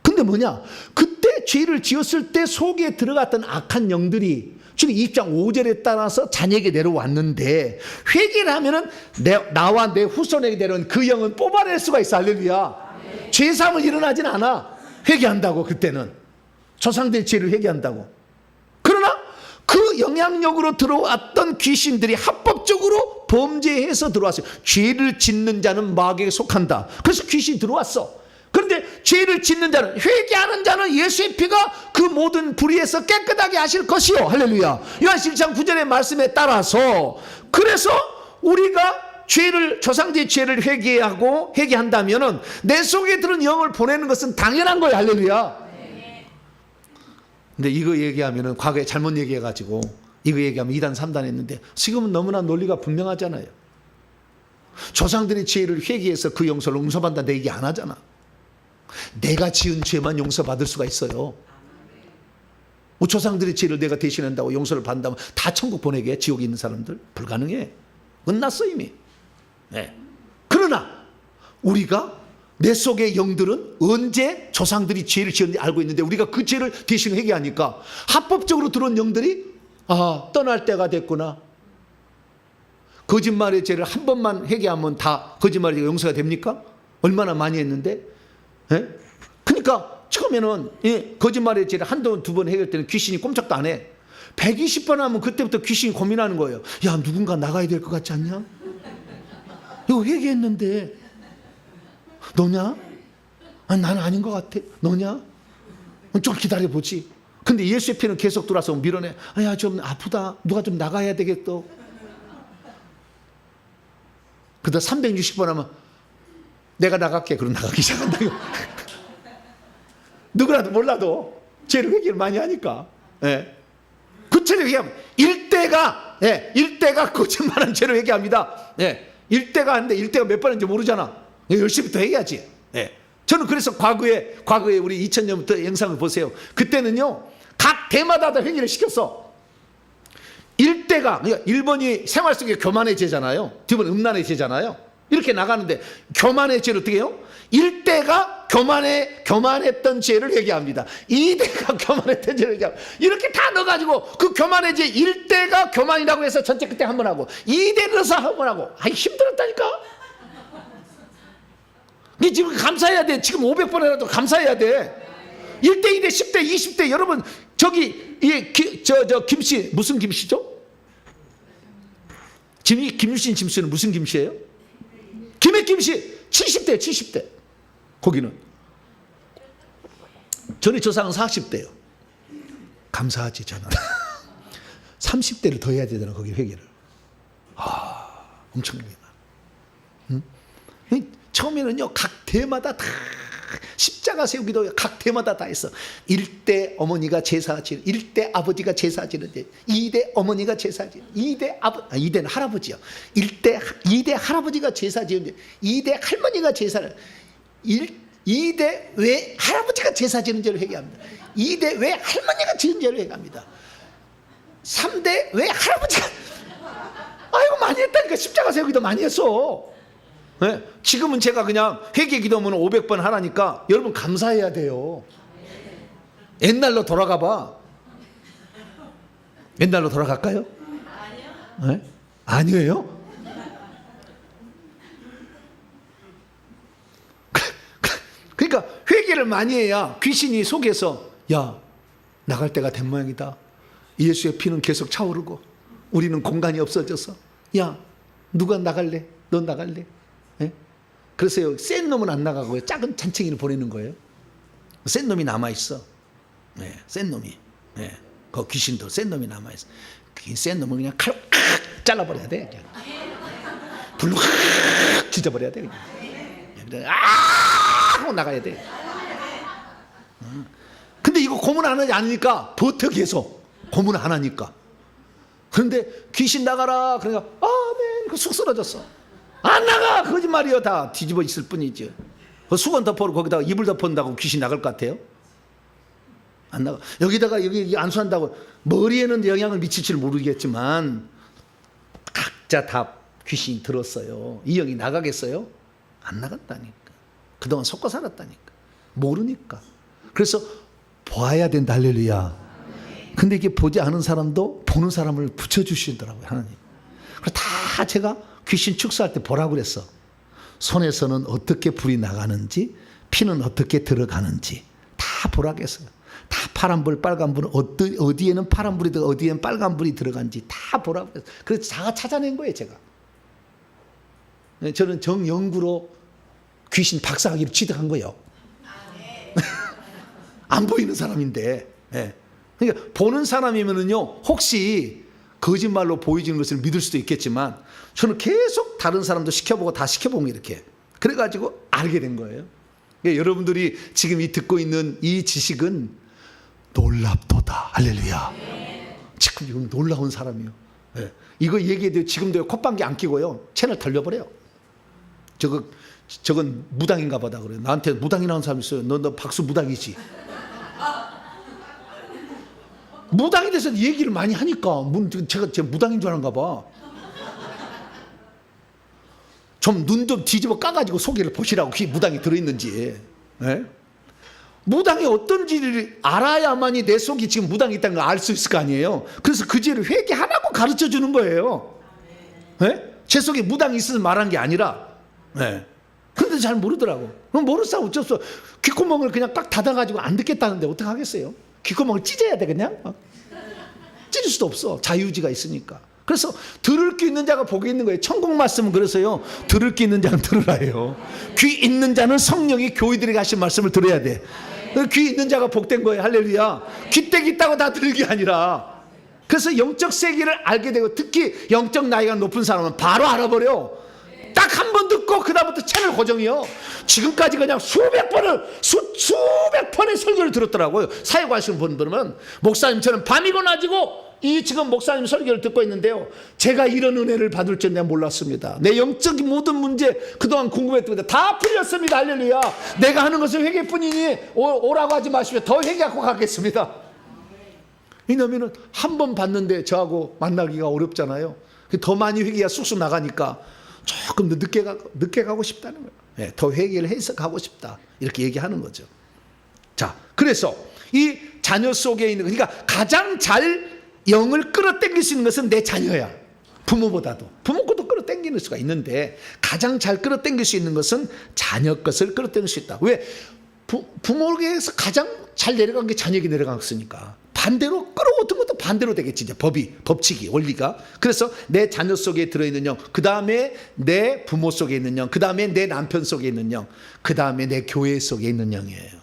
근데 뭐냐? 그때 죄를 지었을 때 속에 들어갔던 악한 영들이 지금 2장 5절에 따라서 자녀에게 내려왔는데 회개를 하면은 나와 내 후손에게 내려온 그 영은 뽑아낼 수가 있어. 할렐루야. 죄사함은 일어나진 않아. 회개한다고. 그때는 조상들의 죄를 회개한다고. 그러나 그 영향력으로 들어왔던 귀신들이 합법적으로 범죄해서 들어왔어요. 죄를 짓는 자는 마귀에게 속한다. 그래서 귀신이 들어왔어. 그런데 죄를 짓는 자는, 회개하는 자는 예수의 피가 그 모든 불의에서 깨끗하게 하실 것이요. 할렐루야. 요한복음 1장 9절의 말씀에 따라서, 그래서 우리가 조상들의 죄를 회개한다면은 내 속에 들은 영을 보내는 것은 당연한 거예요. 할렐루야. 근데 이거 얘기하면은 과거에 잘못 얘기해가지고 이거 얘기하면 2단 3단 했는데 지금은 너무나 논리가 분명하잖아요. 조상들의 죄를 회개해서 그 용서를 용서받는다 내 얘기 안 하잖아. 내가 지은 죄만 용서받을 수가 있어요. 조상들의 죄를 내가 대신한다고 용서를 받는다면 다 천국 보내게, 지옥에 있는 사람들 불가능해. 끝났어 이미. 네. 그러나 우리가 내 속의 영들은 언제 조상들이 죄를 지었는지 알고 있는데 우리가 그 죄를 대신 회개하니까 합법적으로 들어온 영들이 떠날 때가 됐구나. 거짓말의 죄를 한 번만 회개하면 다 거짓말의 죄가 용서가 됩니까? 얼마나 많이 했는데. 예? 그러니까 처음에는 거짓말의 죄를 한두 번 해결 때는 귀신이 꼼짝도 안 해. 120번 하면 그때부터 귀신이 고민하는 거예요. 야, 누군가 나가야 될 것 같지 않냐? 이거 회개했는데 너냐? 아니, 나는 아닌 것 같아. 너냐? 좀 기다려보지. 근데 예수의 피는 계속 들어와서 밀어내. 야, 좀 아프다. 누가 좀 나가야 되겠어. 그러다 360번 하면 내가 나갈게. 그럼 나가기 시작한다. 누구라도 몰라도 죄를 회개를 많이 하니까. 예. 그 죄를 회개하면 일대가 거짓말한 죄를 회개합니다. 예. 일대가 하는데 일대가 몇 번인지 모르잖아. 열심히 더 회개하지. 예. 저는 그래서 과거에 우리 2000년부터 영상을 보세요. 그때는요, 각 대마다 다 회개를 시켰어. 일대가, 그러니까 1번이 생활 속에 교만의 죄잖아요. 2번 음란의 죄잖아요. 이렇게 나가는데 교만의 죄를 어떻게 해요? 1대가 교만했던 죄를 회개합니다. 2대가 교만했던 죄를 회개합니다. 이렇게 다 넣어가지고 그 교만의 죄 1대가 교만이라고 해서 전체 그때 한 번 하고 2대를 넣어서 한 번 하고. 아이, 힘들었다니까. 니 지금 감사해야 돼. 지금 500번이라도 감사해야 돼. 1대, 2대, 10대, 20대. 여러분 저기 김씨 무슨 김씨죠? 김유신 김씨는 무슨 김씨예요? 김해 김씨 70대 70대. 거기는 전에 조상은 40대요. 감사하지 저는. 30대를 더 해야 되잖아 거기 회개를. 엄청납니다. 응? 처음에는요 각 대마다 다 십자가 세우기도 각 대마다 다 했어. 1대 어머니가 제사 지는, 1대 아버지가 제사 지는데, 2대 어머니가 제사 지는, 2대는 할아버지요. 2대 할아버지가 제사 지는데, 2대 할머니가 제사를, 2대 왜 할아버지가 제사 지는 죄를 회개합니다. 2대 왜 할머니가 지는 죄를 회개합니다. 3대 왜 할아버지가, 아이고 많이 했다니까. 십자가 세우기도 많이 했어. 네? 지금은 제가 그냥 회개 기도문 500번 하라니까 여러분 감사해야 돼요. 옛날로 돌아가 봐. 옛날로 돌아갈까요? 아니요. 네? 아니에요? 그러니까 회개를 많이 해야 귀신이 속에서 야 나갈 때가 된 모양이다. 예수의 피는 계속 차오르고 우리는 공간이 없어져서 야 누가 나갈래? 넌 나갈래? 네? 그래서 센 놈은 안 나가고요. 작은 잔챙이를 보내는 거예요. 센 놈이 남아있어. 네, 센 놈이. 네, 그 귀신도 센 놈이 남아있어. 센 놈은 그냥 칼로 잘라버려야 돼. 그냥. 불로 찢어버려야 돼. 그냥. 하고 나가야 돼. 근데 이거 고문 안 하지 않으니까 버텨 계속. 고문 안 하니까. 그런데 귀신 나가라. 그러니까 아멘. 그 쑥 쓰러졌어. 안 나가! 거짓말이요. 다 뒤집어 있을 뿐이지. 그 수건 덮어로 거기다가 이불 덮어온다고 귀신 나갈 것 같아요? 안 나가. 여기다가 여기 안수한다고 머리에는 영향을 미칠지 모르겠지만 각자 다 귀신이 들었어요. 이 영이 나가겠어요? 안 나갔다니까. 그동안 속고 살았다니까. 모르니까. 그래서 보아야 된다. 할렐루야. 근데 이게 보지 않은 사람도 보는 사람을 붙여주시더라고요. 하나님. 그래서 다 제가 귀신 축사할 때 보라고 그랬어. 손에서는 어떻게 불이 나가는지, 피는 어떻게 들어가는지 다 보라고 했어요. 다 파란불, 빨간불은 어디에는 파란불이 들어가, 어디에는 빨간불이 들어간지 다 보라고 했어요. 그래서 다 찾아낸 거예요, 제가. 저는 정연구로 귀신 박사학위를 취득한 거예요. 안 보이는 사람인데. 네. 그러니까 보는 사람이면은요, 혹시 거짓말로 보여지는 것을 믿을 수도 있겠지만 저는 계속 다른 사람도 시켜보고 다 시켜본 게 이렇게. 그래가지고 알게 된 거예요. 그러니까 여러분들이 지금 이 듣고 있는 이 지식은 놀랍도다. 할렐루야. 지금 이건 놀라운 사람이에요. 네. 이거 얘기해도 지금도 콧방귀 안 끼고요. 채널 돌려버려요. 저건 무당인가 보다 그래요. 나한테 무당이라는 사람이 있어요. 너 박수 무당이지. 무당에 대해서 얘기를 많이 하니까 제가 무당인 줄 아는가 봐. 좀 눈 좀 뒤집어 까가지고 소개를 보시라고 그게 무당이 들어있는지. 네? 무당이 어떤지를 알아야만이 내 속이 지금 무당이 있다는 걸 알 수 있을 거 아니에요. 그래서 그 죄를 회개하라고 가르쳐 주는 거예요. 네? 제 속에 무당이 있어서 말한 게 아니라. 네. 그런데 잘 모르더라고. 그럼 모르겠어. 어쩔 수 없어. 귓구멍을 그냥 꽉 닫아가지고 안 듣겠다는데 어떻게 하겠어요? 귓구멍을 찢어야 돼 그냥. 찢을 수도 없어. 자유의지가 있으니까. 그래서 들을 귀 있는 자가 복이 있는 거예요. 천국 말씀은 그래서요. 들을 귀 있는 자는 들으라요. 귀 있는 자는 성령이 교회들에게 하신 말씀을 들어야 돼. 귀 있는 자가 복된 거예요. 할렐루야. 귀때기 있다고 다 들을 게 아니라. 그래서 영적 세계를 알게 되고 특히 영적 나이가 높은 사람은 바로 알아버려. 딱 한 번 듣고 그다음부터 채널 고정이요. 지금까지 그냥 수백 번의 설교를 들었더라고요. 사역하시는 분들은 목사님 저는 밤이고 낮이고 이 지금 목사님 설교를 듣고 있는데요. 제가 이런 은혜를 받을 줄 내가 몰랐습니다. 내 영적인 모든 문제 그동안 궁금했던 건데 다 풀렸습니다. 할렐루야. 내가 하는 것은 회개뿐이니 오라고 하지 마시면 더 회개하고 가겠습니다. 왜냐하면 한 번 봤는데 저하고 만나기가 어렵잖아요. 더 많이 회개가 쑥쑥 나가니까 조금 더 늦게 가고 싶다는 거예요. 네, 더 회개를 해서 가고 싶다 이렇게 얘기하는 거죠. 자, 그래서 이 자녀 속에 있는 그러니까 가장 잘 영을 끌어당길 수 있는 것은 내 자녀야. 부모보다도. 부모 것도 끌어당기는 수가 있는데 가장 잘 끌어당길 수 있는 것은 자녀 것을 끌어당길 수 있다. 왜? 부모에게서 가장 잘 내려간 게 자녀에게 내려갔으니까 반대로 끌어오던 것도 반대로 되겠지. 이제 법칙이 원리가. 그래서 내 자녀 속에 들어있는 영, 그 다음에 내 부모 속에 있는 영, 그 다음에 내 남편 속에 있는 영, 그 다음에 내 교회 속에 있는 영이에요.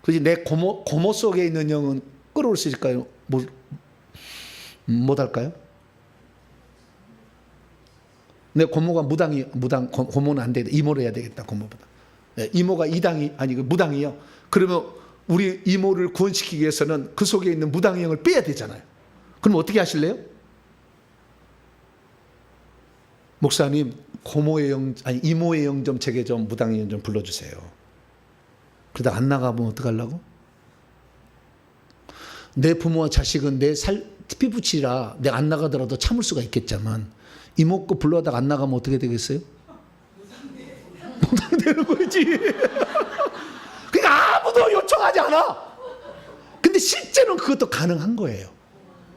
그지? 내 고모 속에 있는 영은 끌어올 수 있을까요? 못할까요? 내 고모가 고모는 안 돼. 이모를 해야 되겠다. 고모보다. 네, 이모가 이당이 아니고 무당이요. 그러면 우리 이모를 구원시키기 위해서는 그 속에 있는 무당의 영을 빼야 되잖아요. 그럼 어떻게 하실래요? 목사님, 이모의 영 좀 제게 좀 무당의 영 좀 불러주세요. 그러다 안 나가면 어떡하려고? 내 부모와 자식은 내 피부치라 내가 안 나가더라도 참을 수가 있겠지만 이모 거 불러다가 안 나가면 어떻게 되겠어요? 무당되는 거지. 그러니까 아무도 요청하지 않아. 근데 실제는 그것도 가능한 거예요.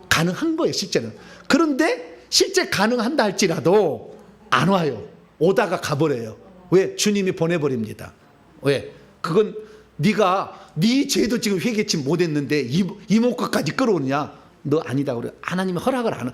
가능한 거예요, 실제는. 그런데 실제 가능한다 할지라도 안 와요. 오다가 가버려요. 왜? 주님이 보내버립니다. 왜? 그건 네가 네 죄도 지금 회개치 못했는데 이모 것까지 끌어오느냐? 너 아니다 그래. 하나님이 허락을 안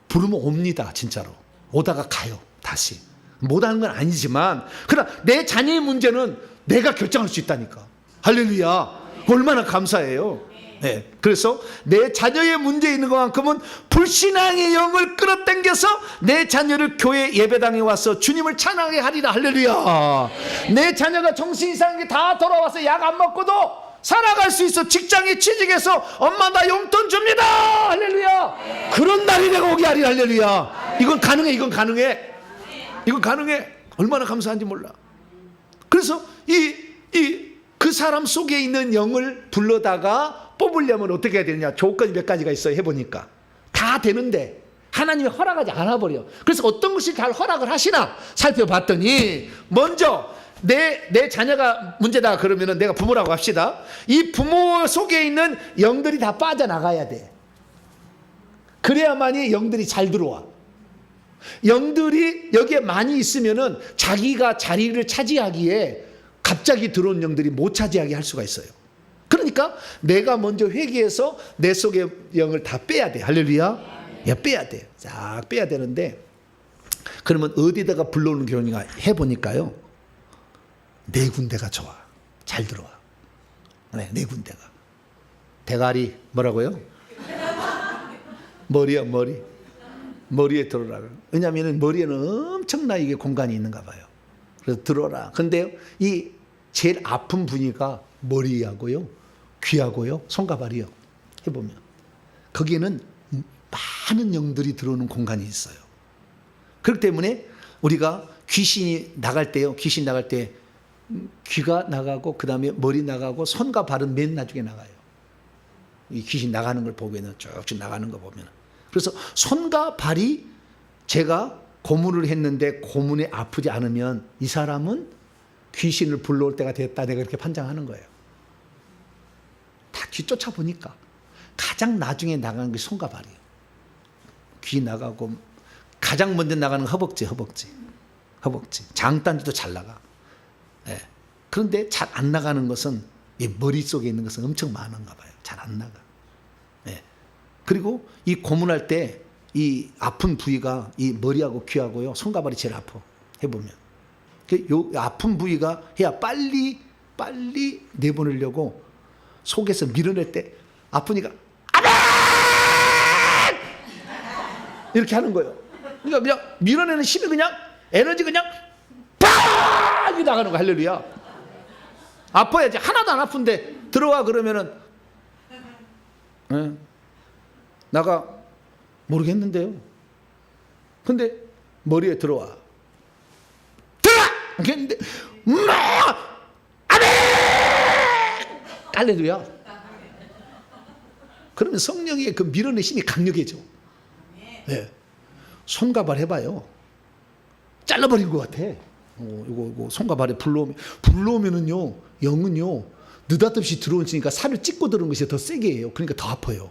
부르면 옵니다. 진짜로. 오다가 가요. 다시. 못하는 건 아니지만 그러나 내 자녀의 문제는 내가 결정할 수 있다니까. 할렐루야. 얼마나 감사해요. 네. 그래서 내 자녀의 문제에 있는 것만큼은 불신앙의 영을 끌어당겨서 내 자녀를 교회 예배당에 와서 주님을 찬양하게 하리라. 할렐루야. 내 자녀가 정신 이상한 게 다 돌아와서 약 안 먹고도 살아갈 수 있어. 직장에 취직해서 엄마 나 용돈 줍니다. 할렐루야. 그런 날이 내가 오게 하리라. 할렐루야. 이건 가능해. 이건 가능해. 이건 가능해. 얼마나 감사한지 몰라. 그래서 그 사람 속에 있는 영을 불러다가 뽑으려면 어떻게 해야 되느냐. 조건이 몇 가지가 있어요. 해보니까 다 되는데 하나님이 허락하지 않아 버려. 그래서 어떤 것이 잘 허락을 하시나 살펴봤더니 먼저 내 자녀가 문제다 그러면은 내가 부모라고 합시다. 이 부모 속에 있는 영들이 다 빠져나가야 돼. 그래야만이 영들이 잘 들어와. 영들이 여기에 많이 있으면은 자기가 자리를 차지하기에 갑자기 들어온 영들이 못 차지하게 할 수가 있어요. 그러니까 내가 먼저 회개해서 내 속의 영을 다 빼야 돼. 할렐루야. 야, 빼야 돼. 쫙 빼야 되는데 그러면 어디다가 불러오는 경우가 해보니까요. 네 군데가 좋아. 잘 들어와. 네 군데가. 대가리 뭐라고요? 머리야 머리. 머리에 들어라. 왜냐하면 머리에는 엄청나게 공간이 있는가 봐요. 그래서 들어라. 근데 이 제일 아픈 부위가 머리하고요, 귀하고요, 손과 발이요. 해보면 거기에는 많은 영들이 들어오는 공간이 있어요. 그렇기 때문에 우리가 귀신이 나갈 때요, 귀신 나갈 때 귀가 나가고 그 다음에 머리 나가고 손과 발은 맨 나중에 나가요. 이 귀신 나가는 걸 보면은 쭉쭉 나가는 거 보면. 그래서 손과 발이 제가 고문을 했는데 고문에 아프지 않으면 이 사람은 귀신을 불러올 때가 됐다. 내가 그렇게 판단하는 거예요. 다 뒤쫓아 보니까 가장 나중에 나가는 게 손과 발이에요. 귀 나가고 가장 먼저 나가는 건 허벅지. 장단지도 잘 나가. 네. 그런데 잘 안 나가는 것은 이 머릿속에 있는 것은 엄청 많은가 봐요. 잘 안 나가. 네. 그리고 이 고문할 때 이 아픈 부위가 이 머리하고 귀하고요, 손과 발이 제일 아파. 해보면. 요 아픈 부위가 해야 빨리 내보내려고 속에서 밀어낼 때 아프니까 아멘! 이렇게 하는 거예요. 그러니까 그냥 밀어내는 힘이 그냥 에너지 그냥 빡 나가는 거. 할렐루야. 아파야지. 하나도 안 아픈데 들어와 그러면은 나가 모르겠는데요. 근데 머리에 들어와. 했는데 아멘. 할렐루야. 그러면 성령의 그 밀어내 힘이 강력해져. 네. 손과 발 해봐요. 잘라버린 것 같아. 이거 손과 발에 불러오면은요, 영은요, 느닷없이 들어오니까 살을 찢고 들어온 것이 더 세게 해요. 그러니까 더 아파요.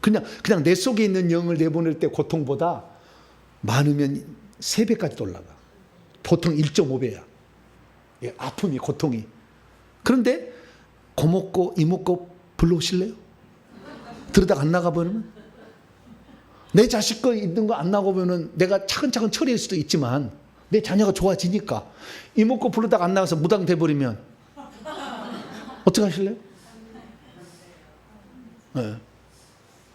그냥 내 속에 있는 영을 내보낼 때 고통보다 많으면 3배까지 올라가. 보통 1.5배야. 예, 아픔이, 고통이. 그런데 고먹고 이먹고 불러오실래요? 들어다가 안 나가버리면? 내 자식 거 있는 거 안 나가보면 내가 차근차근 처리할 수도 있지만 내 자녀가 좋아지니까 이먹고 불러다가 안 나가서 무당 돼버리면 어떻게 하실래요? 네.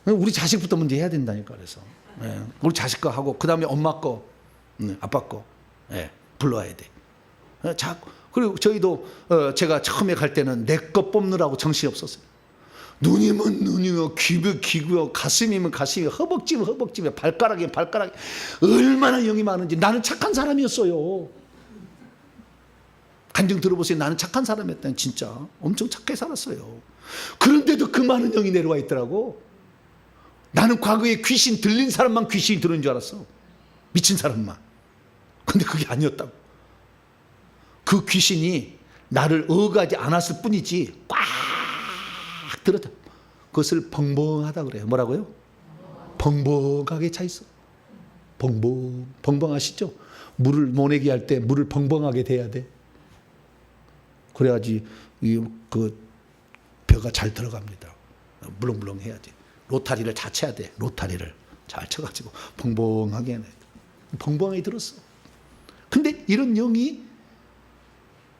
우리 자식부터 먼저 해야 된다니까. 그래서 네. 우리 자식 거 하고 그 다음에 엄마 거, 아빠 거 네. 불러와야 돼. 그리고 저희도 제가 처음에 갈 때는 내 거 뽑느라고 정신이 없었어요. 눈이면 눈이요, 귀면 귀고요, 가슴이면 가슴이, 허벅지면 허벅지며, 발가락이면 발가락이. 얼마나 영이 많은지. 나는 착한 사람이었어요. 간증 들어보세요. 나는 착한 사람이었다. 진짜 엄청 착하게 살았어요. 그런데도 그 많은 영이 내려와 있더라고. 나는 과거에 귀신 들린 사람만 귀신이 들은 줄 알았어. 미친 사람만. 근데 그게 아니었다고. 그 귀신이 나를 어가지 않았을 뿐이지 꽉 들었다. 그것을 벙벙하다 그래요. 뭐라고요? 벙벙하게 차 있어. 벙벙하시죠? 물을 모내기 할 때 물을 벙벙하게 돼야 돼. 그래야지 그 벼가 잘 들어갑니다. 물렁물렁 해야지. 로타리를 잘 쳐야 돼. 로타리를 잘 쳐가지고 벙벙하게 해야 돼. 벙벙하게 들었어. 근데 이런 영이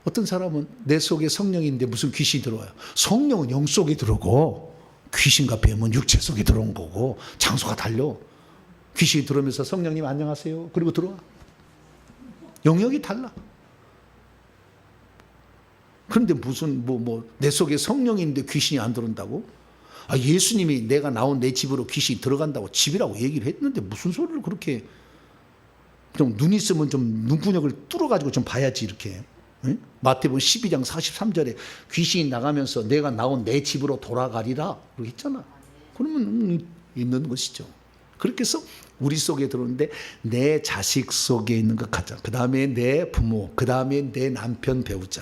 어떤 사람은 내 속에 성령인데 무슨 귀신이 들어와요. 성령은 영 속에 들어오고 귀신과 뱀은 육체 속에 들어온 거고 장소가 달려. 귀신이 들어오면서 성령님 안녕하세요. 그리고 들어와. 영역이 달라. 그런데 무슨 내 속에 성령인데 귀신이 안 들어온다고? 예수님이 내가 나온 내 집으로 귀신이 들어간다고 집이라고 얘기를 했는데 무슨 소리를 그렇게. 좀 눈 있으면 좀 눈구녕을 뚫어가지고 좀 봐야지 이렇게. 응? 마태복음 12장 43절에 귀신이 나가면서 내가 나온 내 집으로 돌아가리라 그렇게 했잖아. 그러면 있는 것이죠. 그렇게 해서 우리 속에 들어오는데 내 자식 속에 있는 것 같자. 그 다음에 내 부모, 그 다음에 내 남편 배우자.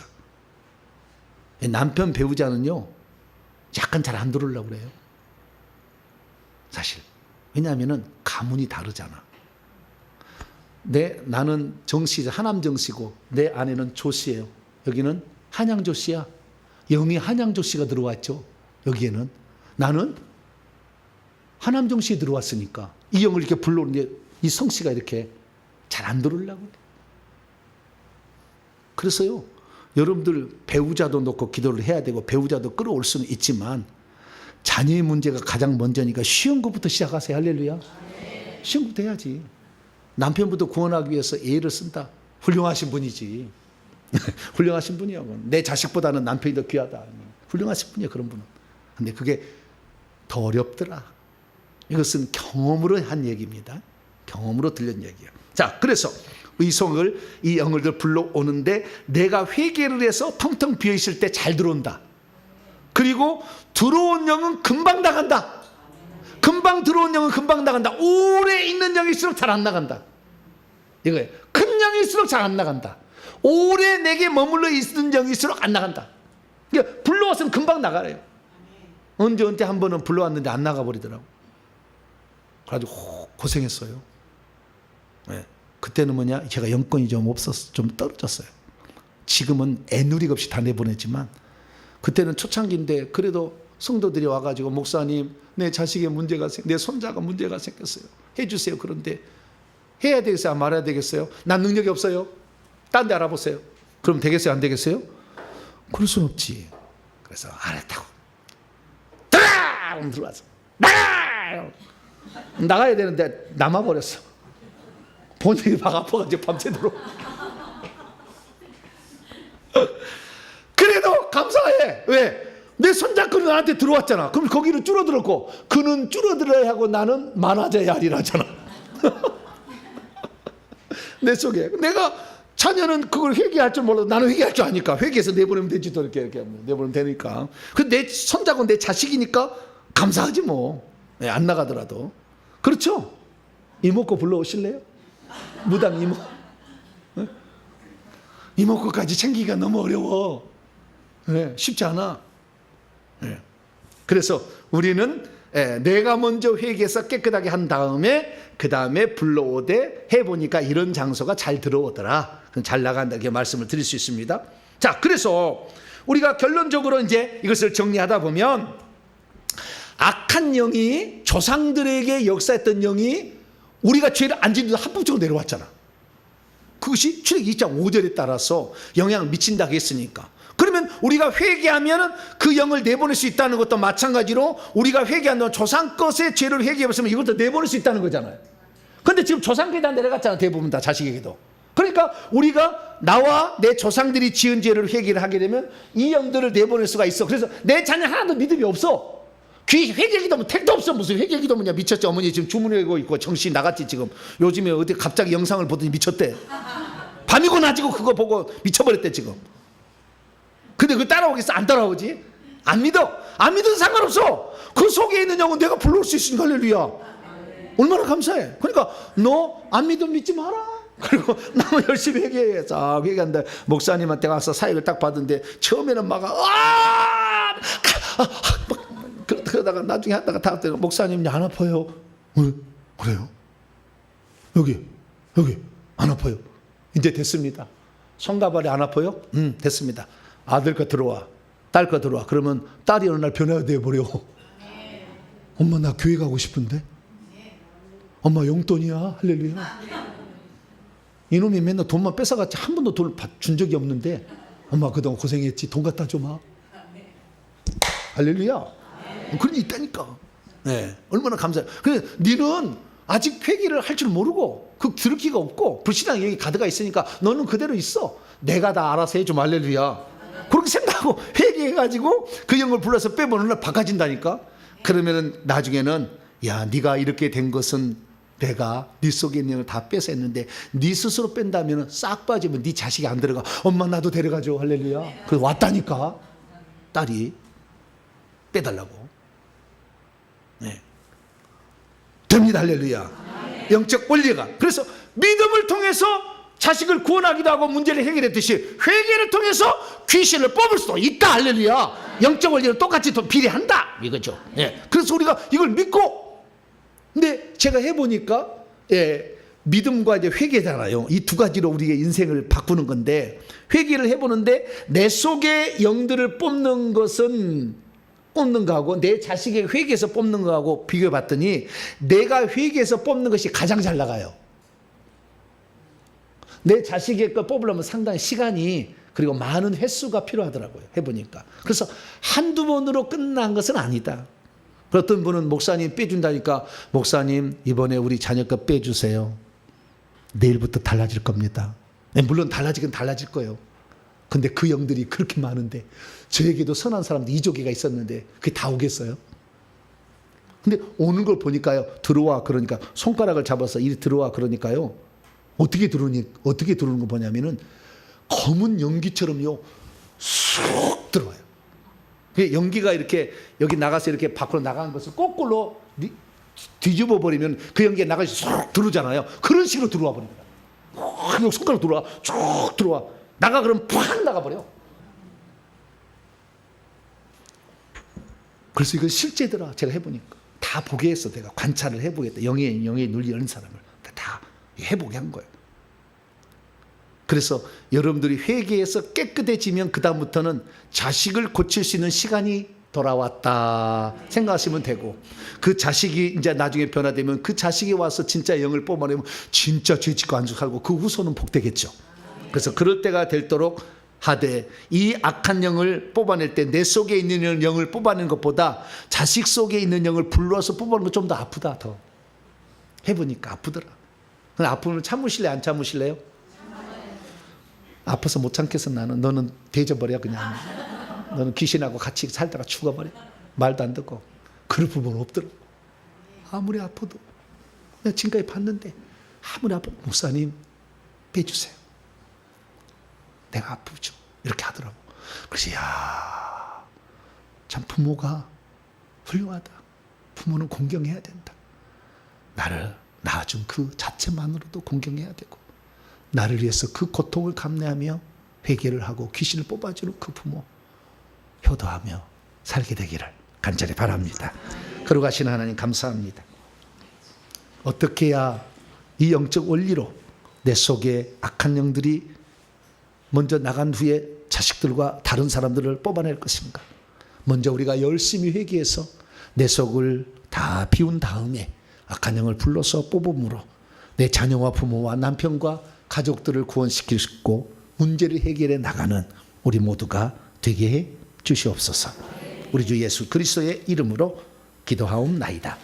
남편 배우자는요 약간 잘 안 들어오려고 그래요. 사실. 왜냐하면 가문이 다르잖아. 나는 정씨, 하남 정씨고 내 아내는 조씨예요. 여기는 한양 조씨야. 영이 한양 조씨가 들어왔죠. 여기에는 나는 하남 정씨에 들어왔으니까 이 영을 이렇게 불러오는데 이 성씨가 이렇게 잘 안 들어오려고 그래. 그래서요 여러분들 배우자도 놓고 기도를 해야 되고 배우자도 끌어올 수는 있지만 자녀의 문제가 가장 먼저니까 쉬운 것부터 시작하세요. 할렐루야. 쉬운 것부터 해야지. 남편부터 구원하기 위해서 애를 쓴다. 훌륭하신 분이지. 훌륭하신 분이야. 내 자식보다는 남편이 더 귀하다. 훌륭하신 분이야 그런 분은. 근데 그게 더 어렵더라. 이것은 경험으로 한 얘기입니다. 경험으로 들린 얘기야. 자, 그래서 의성을 이 영을 불러오는데 내가 회개를 해서 텅텅 비어있을 때 잘 들어온다. 그리고 들어온 영은 금방 나간다. 금방 들어온 영은 금방 나간다. 오래 있는 영일수록 잘 안 나간다. 이거예요. 큰 영일수록 잘 안 나간다. 오래 내게 머물러 있는 영일수록 안 나간다. 그러니까 불러왔으면 금방 나가래요. 언제 한 번은 불러왔는데 안 나가버리더라고. 그래가지고 고생했어요. 네. 그때는 뭐냐, 제가 영권이 좀 없었어, 좀 떨어졌어요. 지금은 애누리가 없이 다 내보냈지만 그때는 초창기인데 그래도 성도들이 와가지고 목사님, 내 자식의 문제가 내 손자가 문제가 생겼어요. 해주세요. 그런데 해야 되겠어요? 말아야 되겠어요? 난 능력이 없어요. 딴 데 알아보세요. 그럼 되겠어요? 안 되겠어요? 그럴 순 없지. 그래서 알았다고. 들어와서 나가야 되는데 남아버렸어. 본인이 막 아파가지고 밤새도록. 그래도 감사해. 왜? 내 손잡고 나한테 들어왔잖아. 그럼 거기는 줄어들었고, 그는 줄어들어야 하고 나는 많아져야 하리라잖아. 내 속에. 내가 자녀는 그걸 회개할 줄 몰라도 나는 회개할 줄 아니까 회개해서 내보내면 되지, 또 이렇게 내보내면 되니까. 근데 내 손자고 내 자식이니까 감사하지 뭐. 네, 안 나가더라도. 그렇죠? 이모거 불러오실래요? 무당 이모. 네? 이모거까지 챙기기가 너무 어려워. 네, 쉽지 않아. 네. 그래서 우리는 내가 먼저 회개해서 깨끗하게 한 다음에 그 다음에 불러오되 해보니까 이런 장소가 잘 들어오더라. 잘 나간다. 이렇게 말씀을 드릴 수 있습니다. 자, 그래서 우리가 결론적으로 이제 이것을 정리하다 보면 악한 영이, 조상들에게 역사했던 영이 우리가 죄를 안 짓는데 합법적으로 내려왔잖아. 그것이 출애굽기 2장 5절에 따라서 영향을 미친다고 했으니까. 그러면 우리가 회개하면 그 영을 내보낼 수 있다는 것도 마찬가지로 우리가 회개한다면 조상 것의 죄를 회개해봤으면 이것도 내보낼 수 있다는 거잖아요. 근데 지금 조상들이 다 내려갔잖아. 대부분 다 자식에게도. 그러니까 우리가 나와 내 조상들이 지은 죄를 회개를 하게 되면 이 영들을 내보낼 수가 있어. 그래서 내 자녀 하나도 믿음이 없어. 귀 회개기도면 택도 없어. 무슨 회개기도면야. 미쳤지. 어머니 지금 주문하고 있고 정신 나갔지 지금. 요즘에 어디 갑자기 영상을 보더니 미쳤대. 밤이고 낮이고 그거 보고 미쳐버렸대 지금. 근데 그거 따라오겠어? 안 따라오지? 안 믿어. 안 믿어도 상관없어. 그 속에 있는 영은 내가 불러올 수 있으니까 할렐루야. 얼마나 감사해. 그러니까 너 안 믿으면 믿지 마라. 그리고 나만 열심히 회개해. 자, 회개한다. 목사님한테 가서 사역을 딱 받은데 처음에는 막 그러다가 나중에 하다가 다 목사님 안 아파요. 그래요? 여기 안 아파요. 이제 됐습니다. 손가발이 안 아파요? 됐습니다. 아들 거 들어와, 딸 거 들어와. 그러면 딸이 어느 날 변화가 돼버려. 엄마 나 교회 가고 싶은데. 엄마 용돈이야. 할렐루야. 이놈이 맨날 돈만 뺏어갔지 한 번도 돈을 준 적이 없는데 엄마 그동안 고생했지. 돈 갖다 줘마. 할렐루야. 그런 게 있다니까. 네, 얼마나 감사해. 그래, 너는 아직 회개를 할 줄 모르고 그 들을 기가 없고 불신앙 여기 가드가 있으니까 너는 그대로 있어. 내가 다 알아서 해줘. 할렐루야. 그렇게 생각하고 회개해가지고 그 영을 불러서 빼보는 날 바꿔진다니까. 그러면은 나중에는 야, 네가 이렇게 된 것은 내가 네 속에 있는 영을 다 뺏어했는데 네 스스로 뺀다면 싹 빠지면 네 자식이 안 들어가. 엄마 나도 데려가줘. 할렐루야. 그래서 왔다니까. 딸이 빼달라고. 네. 됩니다. 할렐루야. 영적 원리가. 그래서 믿음을 통해서 자식을 구원하기도 하고 문제를 해결했듯이 회개를 통해서 귀신을 뽑을 수도 있다. 할렐루야. 영적 원리는 똑같이 또 비례한다. 이거죠. 예. 그래서 우리가 이걸 믿고, 근데 제가 해보니까 믿음과 이제 회개잖아요. 이 두 가지로 우리의 인생을 바꾸는 건데, 회개를 해보는데 내 속에 영들을 뽑는 것은 뽑는 거하고 내 자식의 회개에서 뽑는 거하고 비교해 봤더니 내가 회개에서 뽑는 것이 가장 잘 나가요. 내 자식의 걸 뽑으려면 상당히 시간이 그리고 많은 횟수가 필요하더라고요. 해보니까. 그래서 한두 번으로 끝난 것은 아니다. 어떤 분은 목사님 빼준다니까 목사님 이번에 우리 자녀 거 빼주세요. 내일부터 달라질 겁니다. 물론 달라지긴 달라질 거예요. 근데 그 영들이 그렇게 많은데 저에게도 선한 사람도 이조개가 있었는데 그게 다 오겠어요? 근데 오는 걸 보니까요. 들어와 그러니까 손가락을 잡아서 이리 들어와 그러니까요. 어떻게 들어오는 거 보냐면은 검은 연기처럼요. 쑥 들어와요. 연기가 이렇게 여기 나가서 이렇게 밖으로 나가는 것을 거꾸로 뒤집어 버리면 그 연기가 나가서 쑥 들어오잖아요. 그런 식으로 들어와 버립니다. 손가락 들어와 쭉 들어와. 나가 그러면 팍 나가버려. 그래서 이건 실제더라. 제가 해보니까 다 보게 했어. 내가 관찰을 해보겠다. 영에 눌리 이런 사람을 다 해보게 한 거예요. 그래서 여러분들이 회개해서 깨끗해지면 그 다음부터는 자식을 고칠 수 있는 시간이 돌아왔다 생각하시면 되고, 그 자식이 이제 나중에 변화되면 그 자식이 와서 진짜 영을 뽑아내면 진짜 죄짓고 안죽 살고 그 후손은 복되겠죠. 그래서 그럴 때가 될도록 하되, 이 악한 영을 뽑아낼 때 내 속에 있는 영을 뽑아내는 것보다 자식 속에 있는 영을 불러서 뽑아내는 건 좀 더 아프다. 더 해보니까 아프더라. 근데 아프면 참으실래 안 참으실래요? 아파서 못 참겠어. 나는. 너는 대져버려 그냥. 너는 귀신하고 같이 살다가 죽어버려. 말도 안 듣고. 그럴 부분 없더라고. 아무리 아파도. 내가 지금까지 봤는데 아무리 아파도 목사님 빼주세요. 내가 아프죠. 이렇게 하더라고. 그래서 참 부모가 훌륭하다. 부모는 공경해야 된다. 나를 낳아준 그 자체만으로도 공경해야 되고, 나를 위해서 그 고통을 감내하며 회개를 하고 귀신을 뽑아주는 그 부모 효도하며 살게 되기를 간절히 바랍니다. 거룩하신 하나님 감사합니다. 어떻게 해야 이 영적 원리로 내 속에 악한 영들이 먼저 나간 후에 자식들과 다른 사람들을 뽑아낼 것인가? 먼저 우리가 열심히 회개해서 내 속을 다 비운 다음에 악한 영을 불러서 뽑음으로 내 자녀와 부모와 남편과 가족들을 구원시키고 문제를 해결해 나가는 우리 모두가 되게 해 주시옵소서. 우리 주 예수 그리스도의 이름으로 기도하옵나이다.